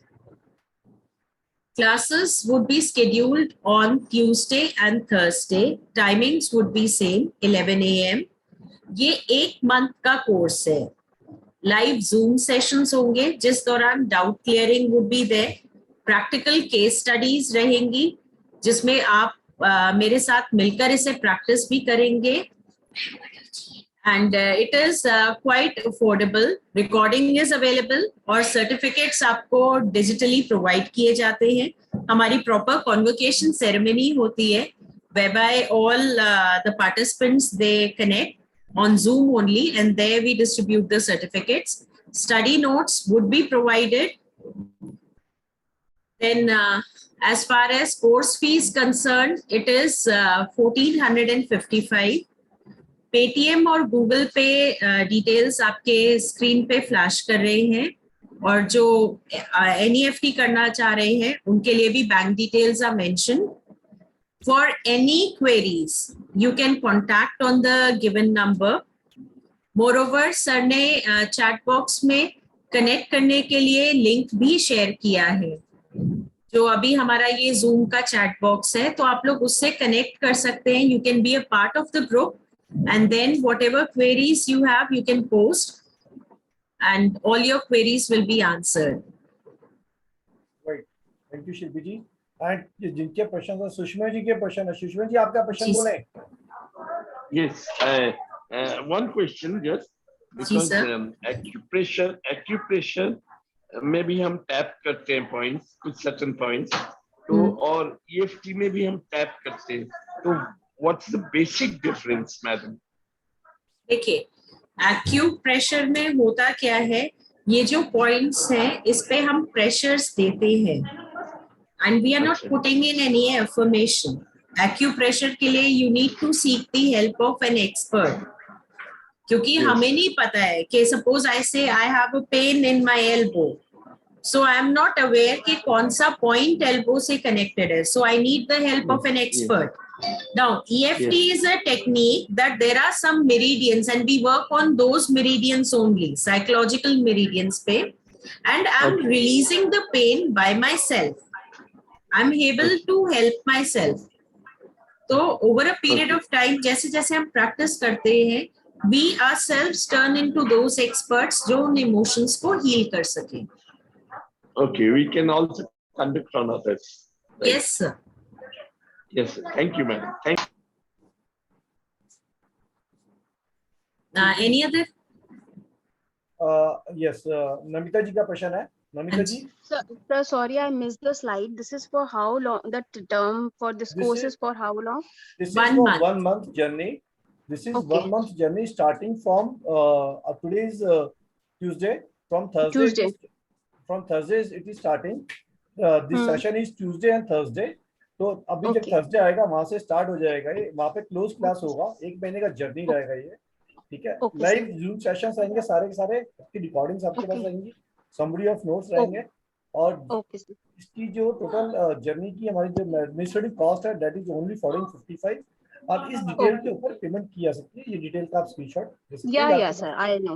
Classes would be scheduled on Tuesday and Thursday. Timings would be same, 11 a.m. ये 1 मंथ का कोर्स है. लाइव जूम सेशंस होंगे जिस दौरान doubt clearing would be there. Practical case studies रहेंगी जिसमें आप मेरे साथ मिलकर इसे प्रैक्टिस भी करेंगे. And it is quite affordable. Recording is available और certificates आपको digitally provide किए जाते हैं. हमारी proper convocation ceremony होती है whereby all the participants they connect on Zoom only, and there we distribute the certificates. Study notes would be provided. Then as far as course fees concerned, it is 1455. Paytm और Google पे details आपके screen पे flash कर रहे हैं, और जो NEFT करना चाह रहे हैं उनके लिए भी bank details are mention. For any queries you can contact on the given number. Moreover sir ने चैट बॉक्स में कनेक्ट करने के लिए लिंक भी शेयर किया है, जो अभी हमारा ये जूम का चैट बॉक्स है, तो आप लोग उससे कनेक्ट कर सकते हैं. You can be a part of the group and then whatever queries you have you can post and all your queries will be answered. Right. Thank you, Shilpi ji. And जिनके प्रश्न है, सुषमा जी के प्रश्न है. सुषमा जी आपका प्रश्न बोले. Yes, one question just because acupressure में भी हम टैप करते हैं points, कुछ certain points, तो और EFT में भी हम टैप करते हैं. तो what's the basic difference, madam? देखिए, एक्यूप्रेशर में होता क्या है, ये जो पॉइंट्स हैं इस पे हम प्रेशर्स देते हैं and we are not putting in any affirmation. Acupressure के लिए you need to seek the help of an expert, क्योंकि हमें नहीं पता है कि suppose I say I have a pain in my elbow, so I am not aware कि कौन सा पॉइंट एल्बो से कनेक्टेड है, so I need the help of an expert. Now, EFT is a technique that there are some meridians and we work on those meridians only, psychological meridians pe, and I'm releasing the pain by myself. I'm able to help myself. So over a period of time, जैसे जैसे हम practice करते हैं, we ourselves turn into those experts जो उन emotions को heal कर सकें. Okay, we can also conduct on others. Right? Yes, sir. Yes, thank you, madam. Thank you. Any other? Yes, Namita ji का प्रश्न है. Namita ji. Sir, sorry, I missed the slide. This is for how long? The term for this course is for how long? This is for 1 month journey. This is 1 month journey starting from today is Tuesday. From Thursday. From Thursdays it is starting. This session is Tuesday and Thursday. तो अभी जब Thursday आएगा वहां से start हो जाएगा ये, वहां पे क्लोज क्लास होगा, 1 महीने का जर्नी रहेगा ये. ठीक है, लाइव जूम सेशंस रहेंगे, सारे के सारे की रिकॉर्डिंग्स आपके पास रहेंगी, समरी ऑफ नोट्स रहेंगे, और इसकी जो टोटल जर्नी की हमारी जो एडमिनिस्ट्रेटिव कॉस्ट है दैट इज ओनली 45, और इस डिटेल के ऊपर पेमेंट की जा सकती है. ये डिटेल का आप screenshot. Yeah, sir, I know.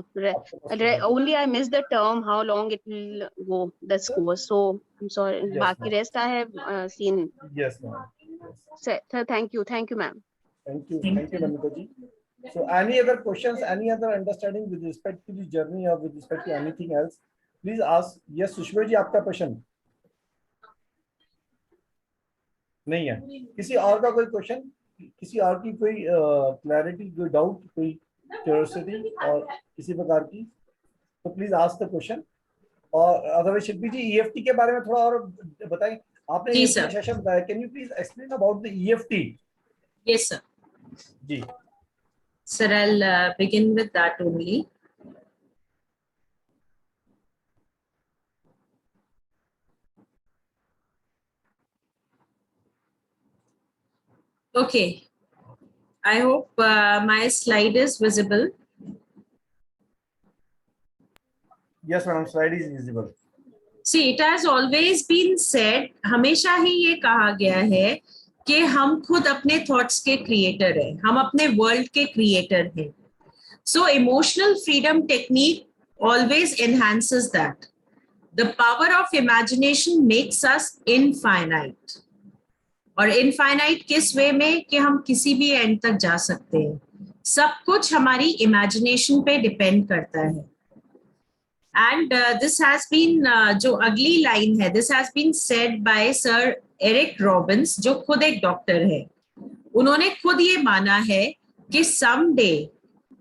Only I missed the term how long it will go this course, so I'm sorry. Yes, Baki rest I have seen. Yes, ma'am. Sir, thank you, ma'am. Thank you, Namita ji. So any other questions, any other understanding with respect to the journey or with respect to anything else, please ask. Yes, Sushma ji, आपका प्रश्न नहीं है. किसी और का कोई question, किसी और की कोई क्लैरिटी, कोई डाउट, कोई क्यूरियोसिटी और किसी प्रकार की, तो प्लीज आस्क द क्वेश्चन. और अदरवाइज शिल्पी जी EFT के बारे में थोड़ा और बताएं. आपने ये सेशन बताया, can you please explain about the EFT? Yes sir. जी sir, I'll begin with that only. Okay, I hope my slide is visible. Yes, madam, slide is visible. See, it has always been said, हमेशा ही ये कहा गया है कि हम खुद अपने थॉट्स के क्रिएटर हैं, हम अपने वर्ल्ड के क्रिएटर हैं. So emotional freedom technique always enhances that. The power of imagination makes us infinite. और इनफाइनाइट किस वे में कि हम किसी भी एंड तक जा सकते हैं. सब कुछ हमारी इमेजिनेशन पे डिपेंड करता है. एंड दिस हैज बीन, जो अगली लाइन है, this has been said by sir Eric Robbins, जो खुद एक डॉक्टर है. उन्होंने खुद ये माना है कि someday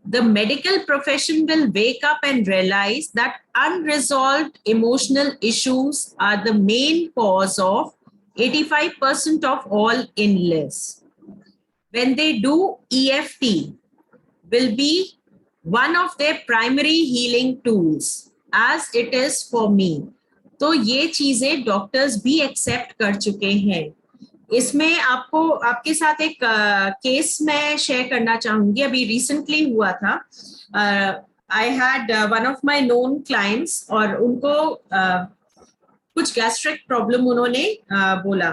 the medical profession will wake up and realize that unresolved emotional issues are the main cause of 85% of all illness. When they do, EFT will be one of their primary healing tools, as it is for me. तो ये चीजें doctors भी accept कर चुके हैं. इसमें आपको आपके साथ एक केस मैं शेयर करना चाहूंगी. अभी रिसेंटली हुआ था. I had one of my known clients, और उनको कुछ गैस्ट्रिक प्रॉब्लम उन्होंने बोला.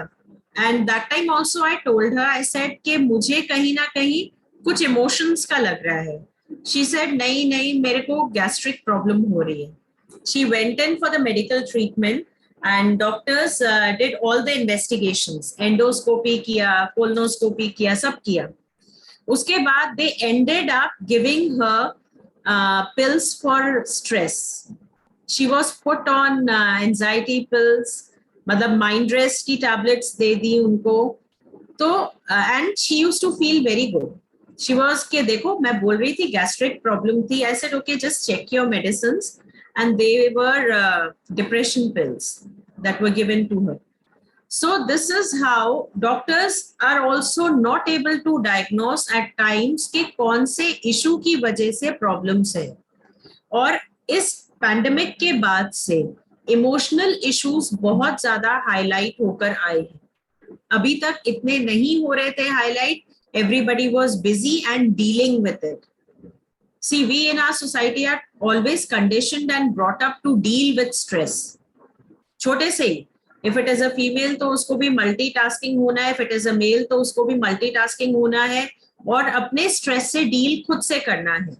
And that time also I told her, I said कि मुझे कहीं ना कहीं कुछ इमोशंस का लग रहा है. शी सेड नहीं मेरे को गैस्ट्रिक प्रॉब्लम हो रही है. She went in for the medical treatment and doctors did all the investigations. Endoscopy किया, colonoscopy किया, सब किया. उसके बाद they ended up giving her pills for stress. She was put on anxiety pills, मतलब mind rest की tablets दे दी उनको. तो and she used to feel very good. She was के देखो मैं बोल रही थी gastric problem थी. I said okay, just check your medicines, and they were depression pills that were given to her. So this is how doctors are also not able to diagnose at times कि कौन से issue की वजह से problems है. और इस pandemic के बाद से emotional issues बहुत ज़्यादा highlight होकर आए हैं. अभी तक इतने नहीं हो रहे थे highlight. Everybody was busy and dealing with it. See, we in our society are always conditioned and brought up to deal with stress. छोटे से ही, if it is a female तो उसको भी multitasking होना है, if it is a male तो उसको भी multitasking होना है और अपने stress से deal खुद से करना है.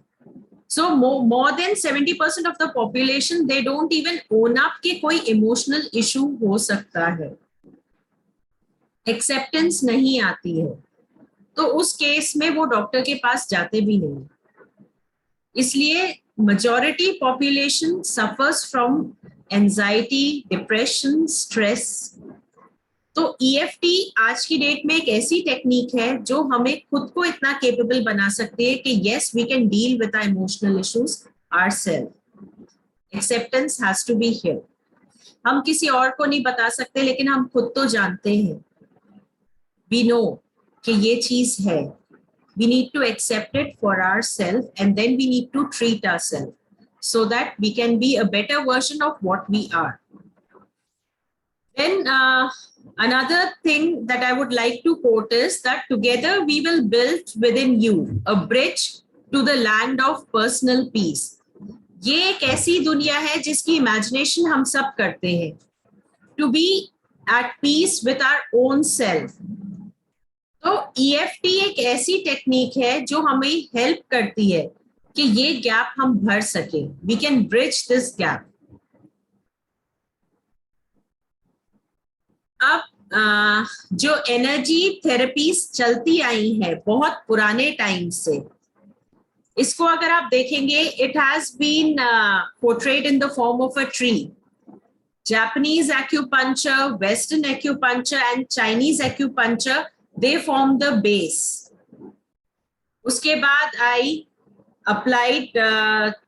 So more than 70% of the population, they don't even own up कि कोई emotional issue हो सकता है. Acceptance नहीं आती है. तो उस केस में वो डॉक्टर के पास जाते भी नहीं. इसलिए majority population suffers from anxiety, depression, stress. तो EFT आज की डेट में एक ऐसी टेक्निक है जो हमें खुद को इतना capable बना सकती है कि yes, we can deal with our emotional issues ourselves. Acceptance has to be here. हम किसी और को नहीं बता सकते, लेकिन हम खुद तो जानते हैं. We know कि ये चीज है. We need to accept it for ourselves, and then we need to treat ourselves so that we can be a better version of what we are. Then another thing that I would like to quote is that together we will build within you a bridge to the land of personal peace. ये एक ऐसी दुनिया है जिसकी imagination हम सब करते हैं. To be at peace with our own self. तो EFT एक ऐसी टेक्निक है जो हमें हेल्प करती है कि ये गैप हम भर सके. We can bridge this gap. अब जो एनर्जी थेरेपीज चलती आई है बहुत पुराने टाइम से, इसको अगर आप देखेंगे, it has been portrayed in the form of a tree. Japanese acupuncture, Western acupuncture and Chinese acupuncture, they form the base. उसके बाद आई applied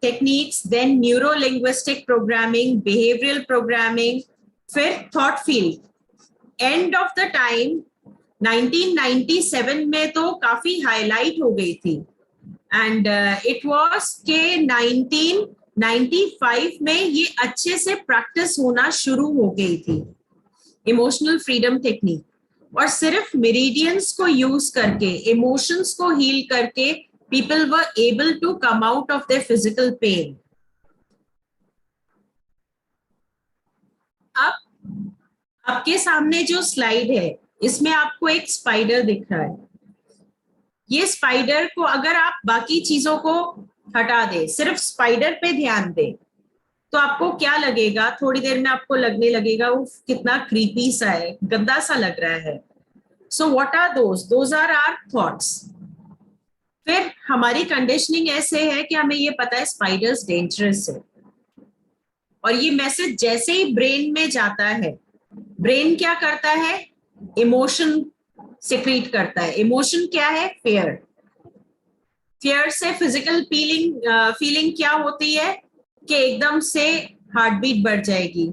techniques, then neuro-linguistic programming, behavioral programming, फिर thought field. End of the time 1997 में तो काफी highlight हो गई थी, and it was के 1995 में ये अच्छे से practice होना शुरू हो गई थी. Emotional freedom technique. और सिर्फ मेरिडियंस को यूज करके, इमोशंस को हील करके, people were able to come out of their physical pain. अब आपके सामने जो स्लाइड है, इसमें आपको एक स्पाइडर दिख रहा है. ये स्पाइडर को अगर आप बाकी चीजों को हटा दे, सिर्फ स्पाइडर पे ध्यान दे, तो आपको क्या लगेगा? थोड़ी देर में आपको लगने लगेगा वो कितना क्रीपी सा है, गंदा सा लग रहा है. So what are those? Those are our thoughts. फिर हमारी कंडीशनिंग ऐसे है कि हमें ये पता है स्पाइडर्स डेंजरस है, और ये मैसेज जैसे ही ब्रेन में जाता है, ब्रेन क्या करता है? इमोशन सिक्रीट करता है. इमोशन क्या है? फेयर. फेयर से फिजिकल फीलिंग क्या होती है कि एकदम से हार्ट बीट बढ़ जाएगी,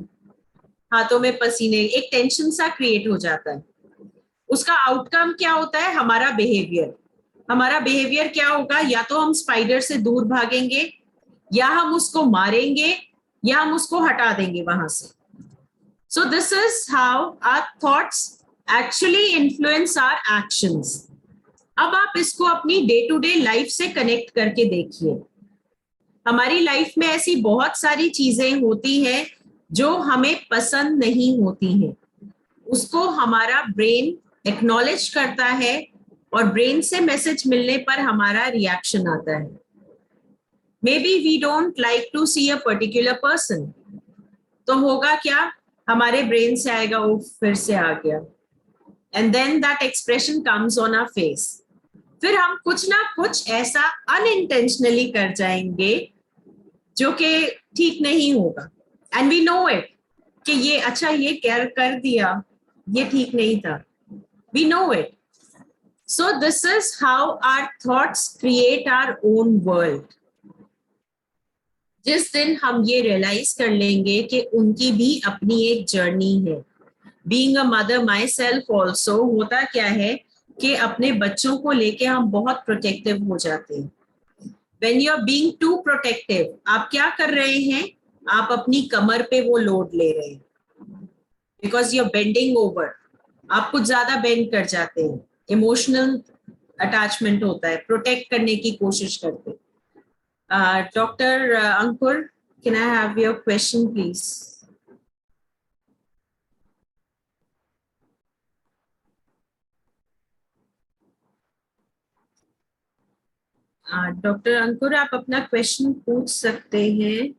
हाथों में पसीने, एक टेंशन सा क्रिएट हो जाता है. उसका आउटकम क्या होता है? हमारा बिहेवियर. हमारा बिहेवियर क्या होगा? या तो हम स्पाइडर से दूर भागेंगे, या हम उसको मारेंगे, या हम उसको हटा देंगे वहां से. So this is how our thoughts actually influence our actions. अब आप इसको अपनी डे टू डे लाइफ से कनेक्ट करके देखिए. हमारी लाइफ में ऐसी बहुत सारी चीजें होती हैं जो हमें पसंद नहीं होती हैं. उसको हमारा ब्रेन एक्नॉलेज करता है, और ब्रेन से मैसेज मिलने पर हमारा रिएक्शन आता है. Maybe we don't like to see a particular person. तो होगा क्या, हमारे ब्रेन से आएगा वो फिर से आ गया, and then that expression comes on our face. फिर हम कुछ ना कुछ ऐसा unintentionally कर जाएंगे जो कि ठीक नहीं होगा, and we know it कि ये अच्छा ये कर दिया, ये ठीक नहीं था. We know it. So this is how our thoughts create our own world. जिस दिन हम ये रियलाइज कर लेंगे कि उनकी भी अपनी एक जर्नी है. Being a mother my self also, होता क्या है कि अपने बच्चों को लेके हम बहुत प्रोटेक्टिव हो जाते हैं. When you are being too protective, आप क्या कर रहे हैं, आप अपनी कमर पे वो लोड ले रहे हैं, because you are bending over. आप कुछ ज्यादा बेंड कर जाते हैं, इमोशनल अटैचमेंट होता है, प्रोटेक्ट करने की कोशिश करते हैं. Dr. Ankur, can I have your question, please? Dr. Ankur, आप अपना क्वेश्चन पूछ सकते हैं.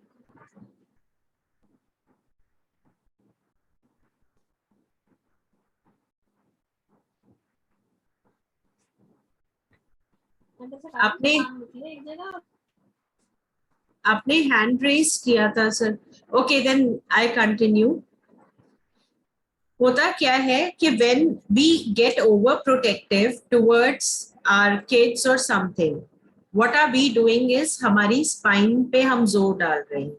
आपने हैंड रेज किया था sir. Okay, then I continue. होता क्या है कि when we get over protective towards our kids और something, what are we doing is हमारी स्पाइन पे हम जोर डाल रहे हैं,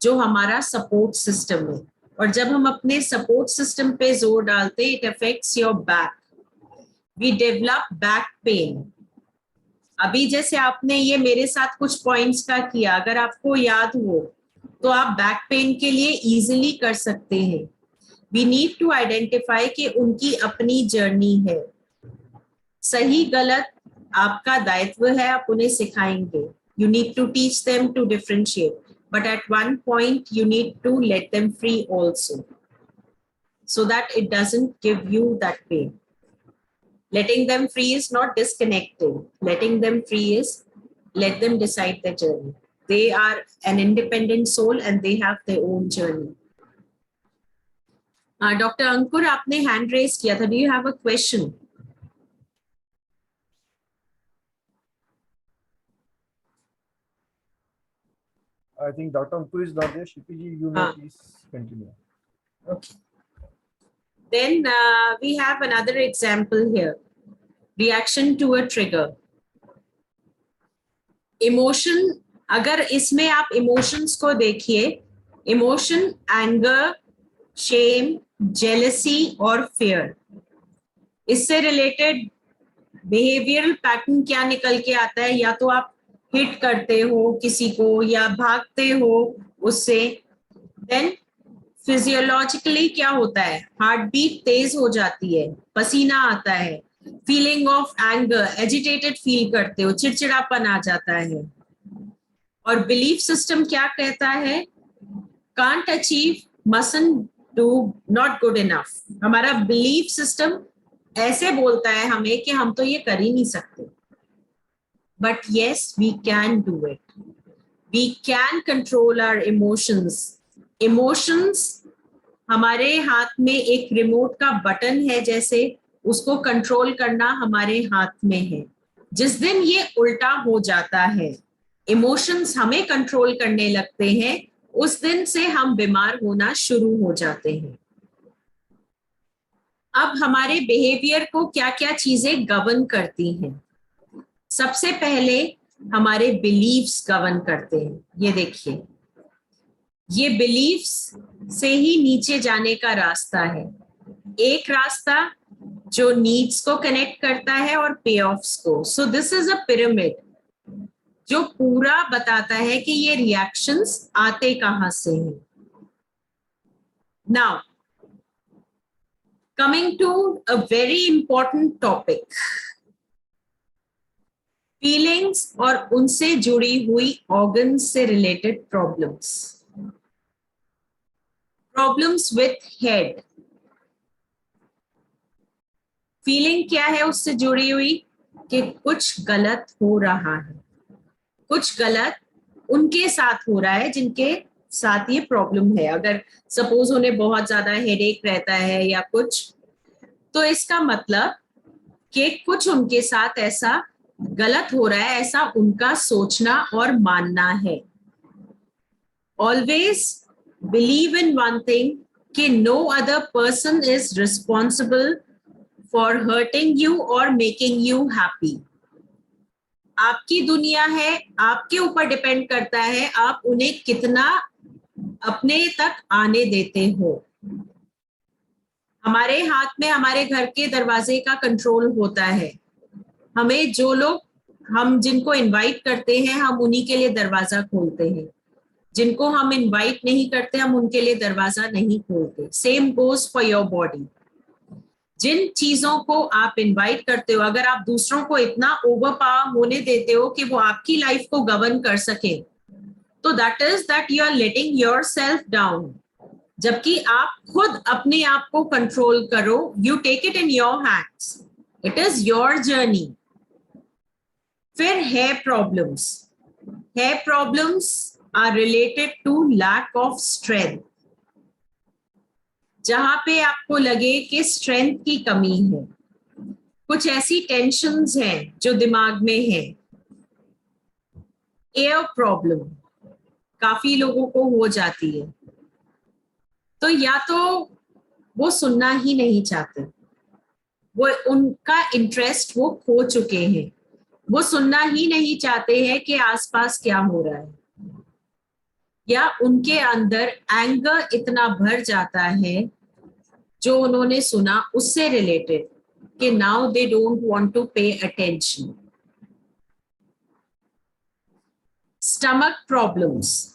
जो हमारा सपोर्ट सिस्टम है. और जब हम अपने सपोर्ट सिस्टम पे जोर डालते हैं, it affects your back. We develop back pain. अभी जैसे आपने ये मेरे साथ कुछ पॉइंट्स का किया, अगर आपको याद हो तो आप बैक पेन के लिए इजीली कर सकते हैं. वी नीड टू आइडेंटिफाई कि उनकी अपनी जर्नी है. सही गलत आपका दायित्व है, आप उन्हें सिखाएंगे. You need to teach them to differentiate, but at one point you need to let them free also, so that it doesn't give you that pain. Letting them free is not disconnecting. Letting them free is let them decide their journey. They are an independent soul and they have their own journey. Dr. Ankur, आपने hand raise किया था. Do you have a question? I think Dr. Ankur is not there. Shilpi ji, you may please continue. Okay. Then we have another example here. Reaction to a trigger. Emotion, अगर इसमें आप emotions को देखिए, emotion, anger, shame, jealousy और fear. इससे related behavioral pattern क्या निकल के आता है, या तो आप hit करते हो किसी को या भागते हो उससे. Then फिजियोलॉजिकली क्या होता है, हार्ट बीट तेज हो जाती है, पसीना आता है, feeling of anger, agitated feel करते हो, चिड़चिड़ापन आ जाता है. और बिलीफ सिस्टम क्या कहता है, can't achieve, mustn't do, not good enough. हमारा बिलीफ सिस्टम ऐसे बोलता है हमें कि हम तो ये कर ही नहीं सकते. But yes, we can do it. We can control our emotions. Emotions हमारे हाथ में एक रिमोट का बटन है, जैसे उसको कंट्रोल करना हमारे हाथ में है. जिस दिन ये उल्टा हो जाता है, इमोशंस हमें कंट्रोल करने लगते हैं, उस दिन से हम बीमार होना शुरू हो जाते हैं. अब हमारे बिहेवियर को क्या क्या चीजें गवर्न करती हैं. सबसे पहले हमारे बिलीव्स गवर्न करते हैं. ये देखिए, ये बिलीव्स से ही नीचे जाने का रास्ता है. एक रास्ता जो नीड्स को कनेक्ट करता है और पे ऑफ्स को. सो दिस इज अ पिरामिड जो पूरा बताता है कि ये रिएक्शंस आते कहां से हैं. Now coming to a very important topic, feelings और उनसे जुड़ी हुई ऑर्गन्स से related problems. Problems with head. Feeling क्या है उससे जुड़ी हुई, कि कुछ गलत हो रहा है. कुछ गलत उनके साथ हो रहा है जिनके साथ ये प्रॉब्लम है। अगर सपोज उन्हें बहुत ज्यादा हेडेक रहता है या कुछ, तो इसका मतलब कि कुछ उनके साथ ऐसा गलत हो रहा है, ऐसा उनका सोचना और मानना है। Always believe in one thing कि no other person is responsible for hurting you और मेकिंग यू हैप्पी। आपकी दुनिया है, आपके ऊपर डिपेंड करता है आप उन्हें कितना अपने तक आने देते हो। हमारे हाथ में हमारे घर के दरवाजे का कंट्रोल होता है। हमें जो लोग, हम जिनको इनवाइट करते हैं, हम उन्हीं के लिए दरवाजा खोलते हैं। जिनको हम इनवाइट नहीं करते, हम उनके लिए दरवाजा नहीं खोलते। Same goes for your body. जिन चीजों को आप इनवाइट करते हो, अगर आप दूसरों को इतना ओवर पावर होने देते हो कि वो आपकी लाइफ को गवर्न कर सके, तो that is that you are letting yourself down. जबकि आप खुद अपने आप को कंट्रोल करो, you take it in your hands, it is your journey. फिर है प्रॉब्लम्स। है problems are related to lack of strength. जहां पे आपको लगे कि स्ट्रेंथ की कमी है, कुछ ऐसी टेंशन्स हैं जो दिमाग में है। एयर प्रॉब्लम काफी लोगों को हो जाती है। तो या तो वो सुनना ही नहीं चाहते, वो उनका इंटरेस्ट वो खो चुके हैं, वो सुनना ही नहीं चाहते हैं कि आसपास क्या हो रहा है, या उनके अंदर एंगर इतना भर जाता है जो उन्होंने सुना उससे रिलेटेड कि now they don't want to pay attention. Stomach problems.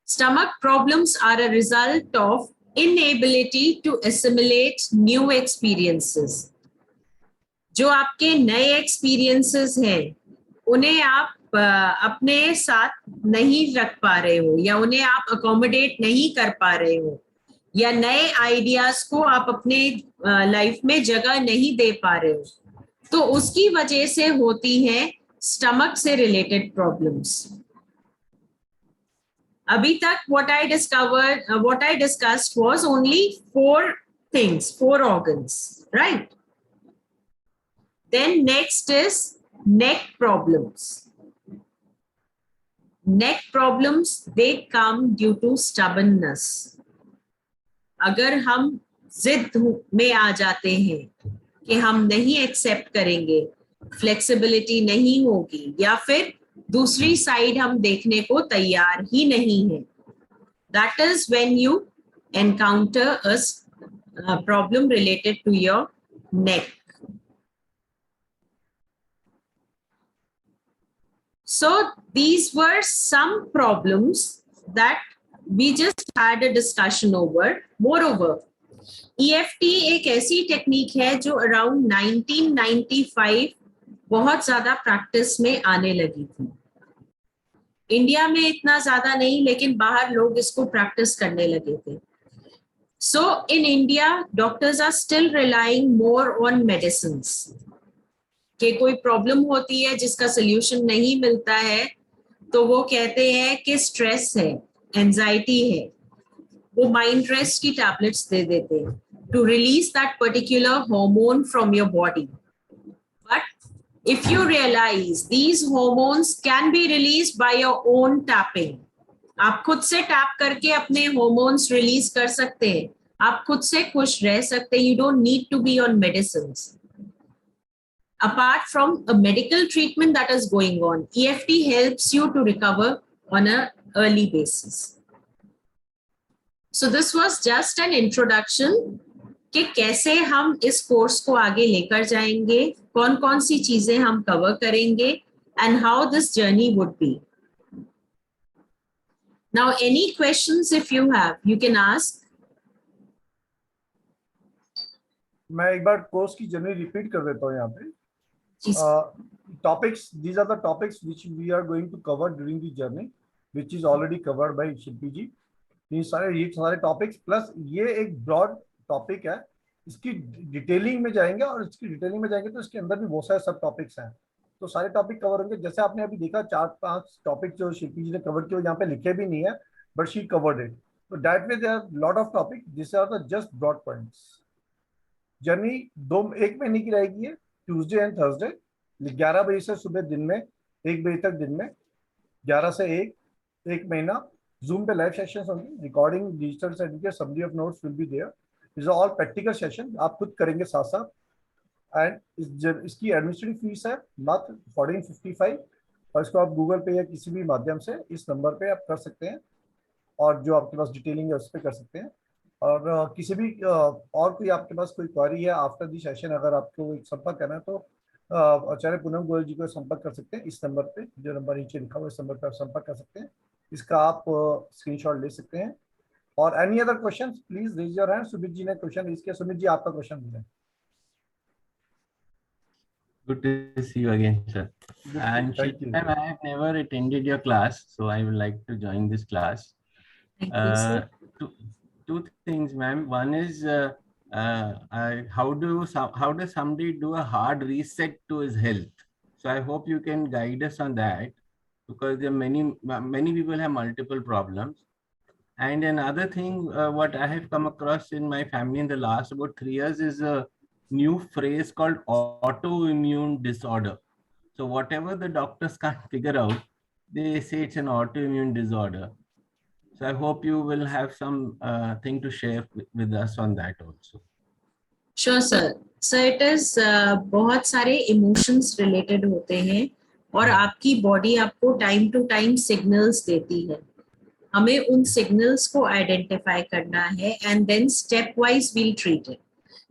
Stomach problems are a result of inability to assimilate new experiences. जो आपके नए experiences हैं, उन्हें आप अपने साथ नहीं रख पा रहे हो, या उन्हें आप accommodate नहीं कर पा रहे हो, या नए ideas को आप अपने लाइफ में जगह नहीं दे पा रहे हो, तो उसकी वजह से होती है स्टमक से रिलेटेड प्रॉब्लम्स। अभी तक what I discussed was only 4 things, 4 organs, right? Then next is neck problems. Neck problems, they come due to stubbornness. अगर हम जिद में आ जाते हैं कि हम नहीं एक्सेप्ट करेंगे, फ्लेक्सिबिलिटी नहीं होगी, या फिर दूसरी साइड हम देखने को तैयार ही नहीं है, that is when you encounter a problem related to your neck. So these were some problems that we just had a discussion over. Moreover, EFT एक ऐसी टेक्निक है जो अराउंड 1995 बहुत ज्यादा प्रैक्टिस में आने लगी थी। इंडिया में इतना ज्यादा नहीं, लेकिन बाहर लोग इसको प्रैक्टिस करने लगे थे। So in India doctors are still relying more on medicines. कि कोई प्रॉब्लम होती है जिसका सोल्यूशन नहीं मिलता है, तो वो कहते हैं कि स्ट्रेस है, एंजाइटी है, वो माइंड रेस्ट की टैबलेट्स दे देते हैं to release that particular hormone from your body. If you realize these hormones can be released by your own tapping, आप खुद से टैप करके अपने hormones release कर सकते हैं, आप खुद से खुश रह सकते हैं, you don't need to be on medicines. Apart from a medical treatment that is going on, EFT helps you to recover on an early basis. So this was just an introduction कि कैसे हम इस course को आगे लेकर जाएंगे, कौन कौन सी चीजें हम कवर करेंगे, and how this journey would be. Now any questions if you have, you can ask. मैं एक बार कोर्स की जर्नी रिपीट कर देता हूँ यहाँ पे। Topics, these are the topics which we are going to cover during the journey, which is already covered by शिल्पी जी। ये सारे टॉपिक्स प्लस ये एक ब्रॉड टॉपिक है, इसकी डिटेलिंग में जाएंगे, और इसकी डिटेलिंग में जाएंगे तो इसके अंदर भी बहुत सारे सब टॉपिक्स हैं। तो सारे टॉपिक कवर होंगे। जैसे आपने अभी देखा 4-5 टॉपिक जो शिल्पी जी ने कवर किए, यहाँ पे लिखे भी नहीं है, बट शी कवर्ड इट। तो that way there are lot of topic, this are the just broad points. Journey 1 महीने की रहेगी, ट्यूसडे एंड थर्सडे, 11 बजे से सुबह दिन में 1 बजे तक, दिन में 11 से 1 महीना। जूम पे लाइव सेशंस होंगे, recording, digital certificate, summary of notes will be there. This are all practical session, आप खुद करेंगे साथ साथ। एंड इसकी एडमिनिस्ट्रेटिव फीस है मात्र 1455, और इसको आप गूगल पे या किसी भी माध्यम से इस नंबर पे आप कर सकते हैं, और जो आपके पास डिटेलिंग है उस पर कर सकते हैं। और किसी भी और कोई आपके पास कोई क्वेरी है आफ्टर दी सेशन, अगर आपको एक संपर्क करना है तो आचार्य पूनम गोयल जी को संपर्क कर सकते हैं। इस नंबर पे, जो नंबर नीचे लिखा हुआ है, इस नंबर पे आप संपर्क कर सकते हैं। इसका आप स्क्रीनशॉट ले सकते हैं। और any other question please raise your hand. Sumit ji ने क्वेश्चन रेज किया। सुमित जी, आपका क्वेश्चन बोलें। Good to see you again, sir. And Shilpi ma'am, I have never attended your class, so I would like to join this class. Thank you, sir. Two things, ma'am. One is how does somebody do a hard reset to his health? So I hope you can guide us on that, because there are many people have multiple problems. And another thing, what I have come across in my family in the last about 3 years is a new phrase called autoimmune disorder. So whatever the doctors can't figure out, they say it's an autoimmune disorder. So I hope you will have some thing to share with us on that also. Sure, sir. So it is बहुत सारे emotions related होते हैं, और आपकी body आपको time to time signals देती है। हमें उन signals को identify करना है, and then step wise we'll treat it.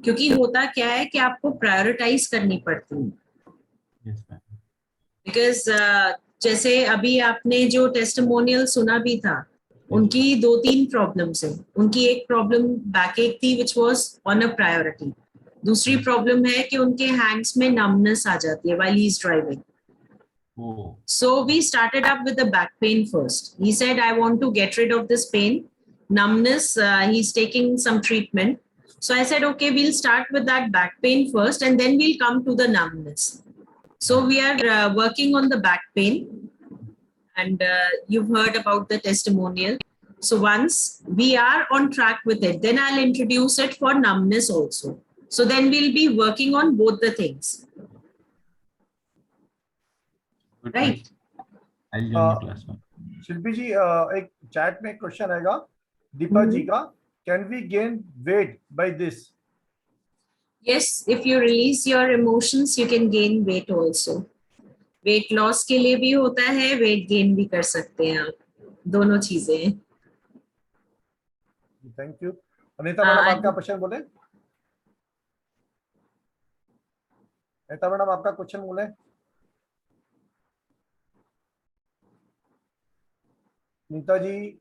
क्योंकि होता क्या है कि आपको प्रायोरिटाइज करनी पड़ती है। बिकॉज जैसे अभी आपने जो टेस्टिमोनियल सुना भी था, उनकी 2-3 प्रॉब्लम्स हैं। उनकी एक प्रॉब्लम बैकएक थी which was on a priority. दूसरी प्रॉब्लम है कि उनके हैंड्स में नमनेस आ जाती है while he is driving. So we started up with the back pain first. He said I want to get rid of this pain, numbness, he's taking some treatment. So I said, okay, we'll start with that back pain first, and then we'll come to the numbness. So we are working on the back pain, and you've heard about the testimonial. So once we are on track with it, then I'll introduce it for numbness also. So then we'll be working on both the things. Good, right? I'll join the class. शिल्पी जी, एक chat में question आएगा दीपा जी का, can we gain weight by this? Yes, if you release your emotions, you can gain weight also. Weight loss के लिए भी होता है, weight gain भी कर सकते हैं आप, दोनों चीजें हैं। Thank you. अनीता मैडम, आपका क्वेश्चन बोले। अनीता मैडम, आपका क्वेश्चन बोले। नीता जी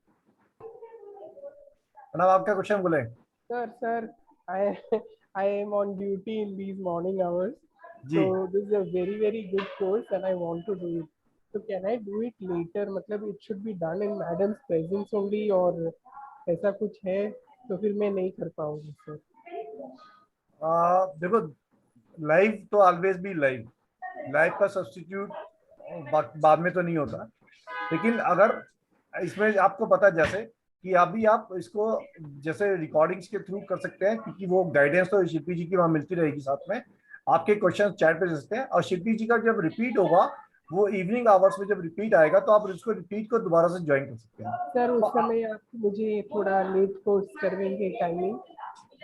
मैडम, आपका क्वेश्चन बोले। Sir, I am on duty in these morning hours. So this is a very, very good course and I want to do it. So can I do it later? मतलब it should be done in madam's presence only, और ऐसा कुछ है तो फिर मैं नहीं कर पाऊंगी सर। देखो, लाइव तो ऑलवेज भी लाइव का सब्स्टिट्यूट बाद में तो नहीं होता, लेकिन अगर इसमें आपको पता जैसे कि अभी आप इसको जैसे रिकॉर्डिंग्स के थ्रू कर सकते हैं, क्योंकि वो गाइडेंस तो शिल्पी जी की वहाँ मिलती रहेगी, साथ में आपके क्वेश्चन चैट पे दे सकते हैं। और शिल्पी जी का जब रिपीट होगा, वो इवनिंग आवर्स में जब रिपीट आएगा, तो आप उसको रिपीट को दोबारा से ज्वाइन कर सकते हैं। सर उस समय आप मुझे थोड़ा लेट कोर्स करवेंगे टाइमिंग?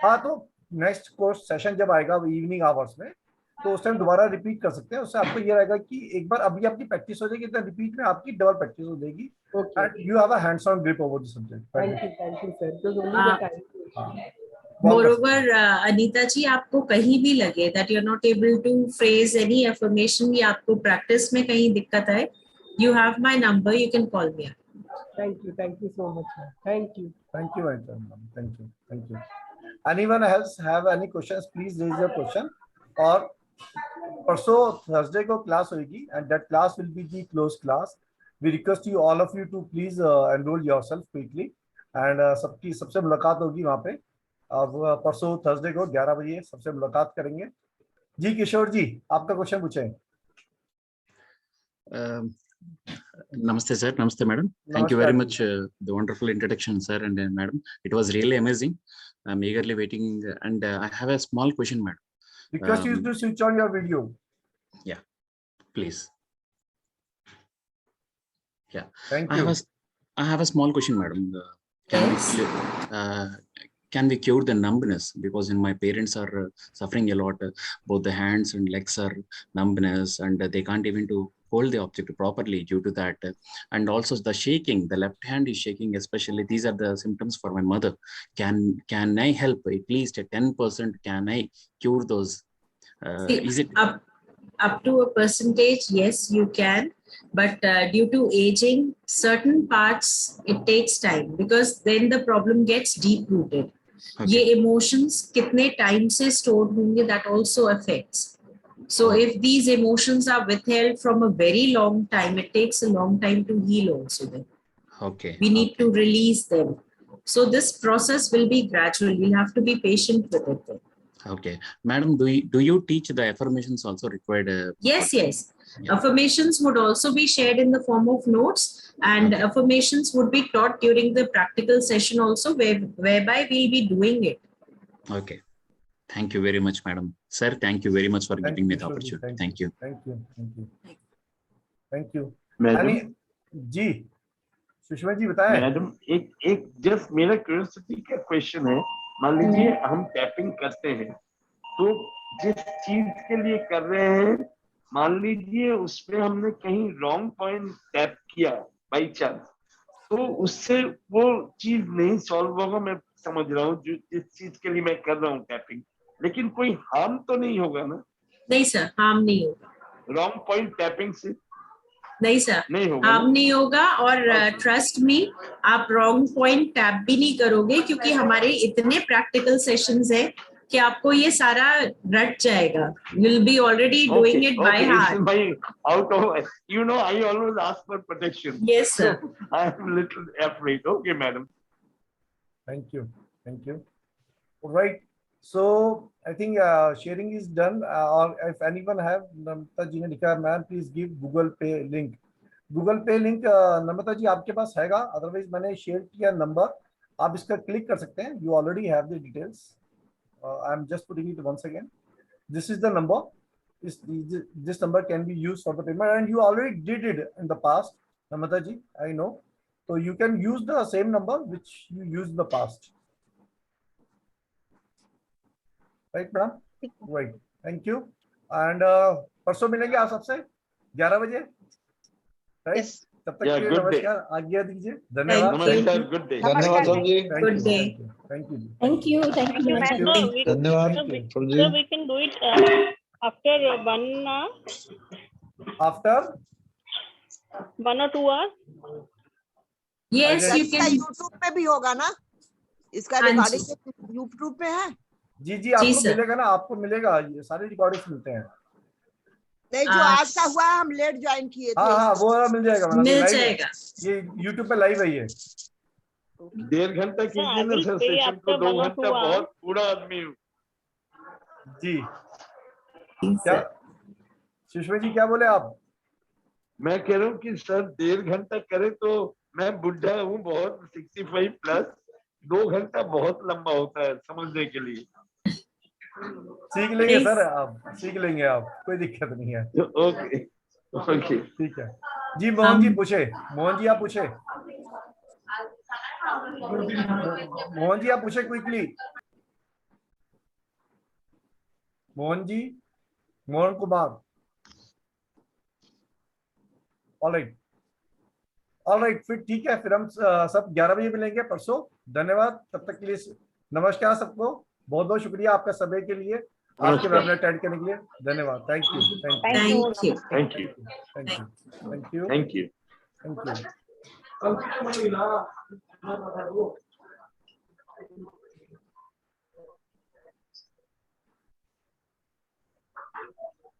हाँ, तो नेक्स्ट कोर्स सेशन जब आएगा इवनिंग आवर्स में, तो उस टाइम दोबारा रिपीट कर सकते हैं। उससे आपको ये रहेगा कि एक बार अभी आपकी प्रैक्टिस हो जाएगी, तो रिपीट में आपकी डबल प्रैक्टिस हो जाएगी, and you have a hands on grip over the subject. Thank you sir. तो only the time. Moreover Anita ji, आपको कहीं भी लगे that you're not able to phrase any affirmation या आपको प्रैक्टिस में कहीं दिक्कत है, you have my number, you can call me. Thank you so much, sir. Thank you. Thank you. Anyone else have any questions? Please raise your question. और परसों Thursday को class होगी, and that class will be the closed class. We request you, all of you, to please enroll yourself quickly, and सबसे मुलाकात होगी वहाँ पे। अब परसों थर्सडे को 11 बजे सबसे मुलाकात करेंगे। जी किशोर जी, आपका क्वेश्चन पूछें। Namaste, sir. Namaste, madam. Thank you very much. The wonderful introduction, sir and madam. It was really amazing. I'm eagerly waiting, and I have a small question, madam. Request you to switch on your video. Yeah, please. Yeah. Thank you. I have a small question, madam. Can we cure the numbness? Because my parents are suffering a lot. Both the hands and legs are numbness, and they can't even to hold the object properly due to that. And also the shaking, the left hand is shaking, especially. These are the symptoms for my mother. Can I help at least 10%? Can I cure those? Is it up to a percentage? Yes, you can. But due to aging, certain parts, it takes time, because then the problem gets deep rooted. Okay. ये emotions कितने time से stored होंगे, that also affects. So if these emotions are withheld from a very long time, it takes a long time to heal also then. Okay. We need to release them. So this process will be gradual. You'll have to be patient with it then. Okay. Madam, do you teach the affirmations also required? Yes. Yeah. Affirmations would also be shared in the form of notes, and affirmations would be taught during the practical session also, whereby we'll be doing it. Okay. Thank you very much, madam. Sir, thank you very much for giving me the opportunity. Thank you. Thank you. Madam ji, Sushma ji बताएं। Madam एक just मेरा curiosity का question है। मान लीजिए हम tapping करते हैं, तो जिस चीज के लिए कर रहे हैं, मान लीजिए उसमें हमने कहीं रॉन्ग पॉइंट टैप किया बाई चांस, तो उससे वो चीज नहीं सॉल्व होगा। मैं समझ रहा हूँ जिस चीज के लिए मैं कर रहा हूँ टैपिंग, लेकिन कोई हार्म तो नहीं होगा ना? नहीं सर, हार्म नहीं होगा रॉन्ग पॉइंट टैपिंग से। नहीं सर, नहीं होगा, हार्म नहीं होगा। और ट्रस्ट मी, आप रॉन्ग पॉइंट टैप भी नहीं करोगे, क्योंकि हमारे इतने प्रैक्टिकल सेशंस है कि आपको ये सारा रट जाएगा. You'll be already doing it by heart. Out of, you know, I always ask for protection. Yes, sir. So I am a little afraid. Okay, madam. Thank you. All right. So I think sharing is done. Or if anyone have, Namrata ji ने लिखा है, ma'am please give Google पे link. Google पे link नम्रता जी आपके पास हैगा? Otherwise मैंने share किया number, आप इसका क्लिक कर सकते हैं. You already have the details. I am just putting it once again. This is the number. This number can be used for the payment, and you already did it in the past, Namrata ji, I know. So you can use the same number which you used in the past. Right, madam? Right. Thank you. And परसों मिलेंगे आप सबसे 11 बजे. Right? Yes. तब तक के लिए नमस्कार, आज्ञा दीजिए. धन्यवाद. नमस्कार. Good day. धन्यवाद सर जी. Good day. Thank you. Thank you. धन्यवाद सर जी. So we can do it after 1 hour. After 1 or 2 hours. Yes, you can. YouTube पे भी होगा ना? इसका रिकॉर्डिंग YouTube पे है? जी आपको मिलेगा ना, आपको मिलेगा, ये सारे रिकॉर्डिंग्स मिलते हैं. नहीं, जो आज का हुआ है हम लेट ज्वाइन किए थे. हाँ वो मिल जाएगा मैडम. मिल जाएगा. ये YouTube पे लाइव है ये. 1.5 घंटा कीजिए ना सर सेशन को. 2 घंटा बहुत पूरा आदमी हूँ. जी क्या सुषमा जी क्या बोले आप? मैं कह रहा हूँ कि सर 1.5 घंटा करे तो मैं बुढ़ा हूँ बहुत, 65 प्लस. 2 घंटा बहुत लंबा होता है समझने के लिए. सीख लेंगे सर, आप सीख लेंगे, आप कोई दिक्कत नहीं है. ओके ठीक है जी. मोहन जी पूछे. मोहन जी आप पूछे. मोहन जी आप पूछे quickly. Mohan ji, Mohan Kumar. All right फिर ठीक है. फिर हम सब 11 बजे मिलेंगे परसों. धन्यवाद. तब तक के लिए नमस्कार सबको. बहुत बहुत शुक्रिया आपका समय के लिए, आज के वेबिनार अटेंड करने के लिए. धन्यवाद. Thank you.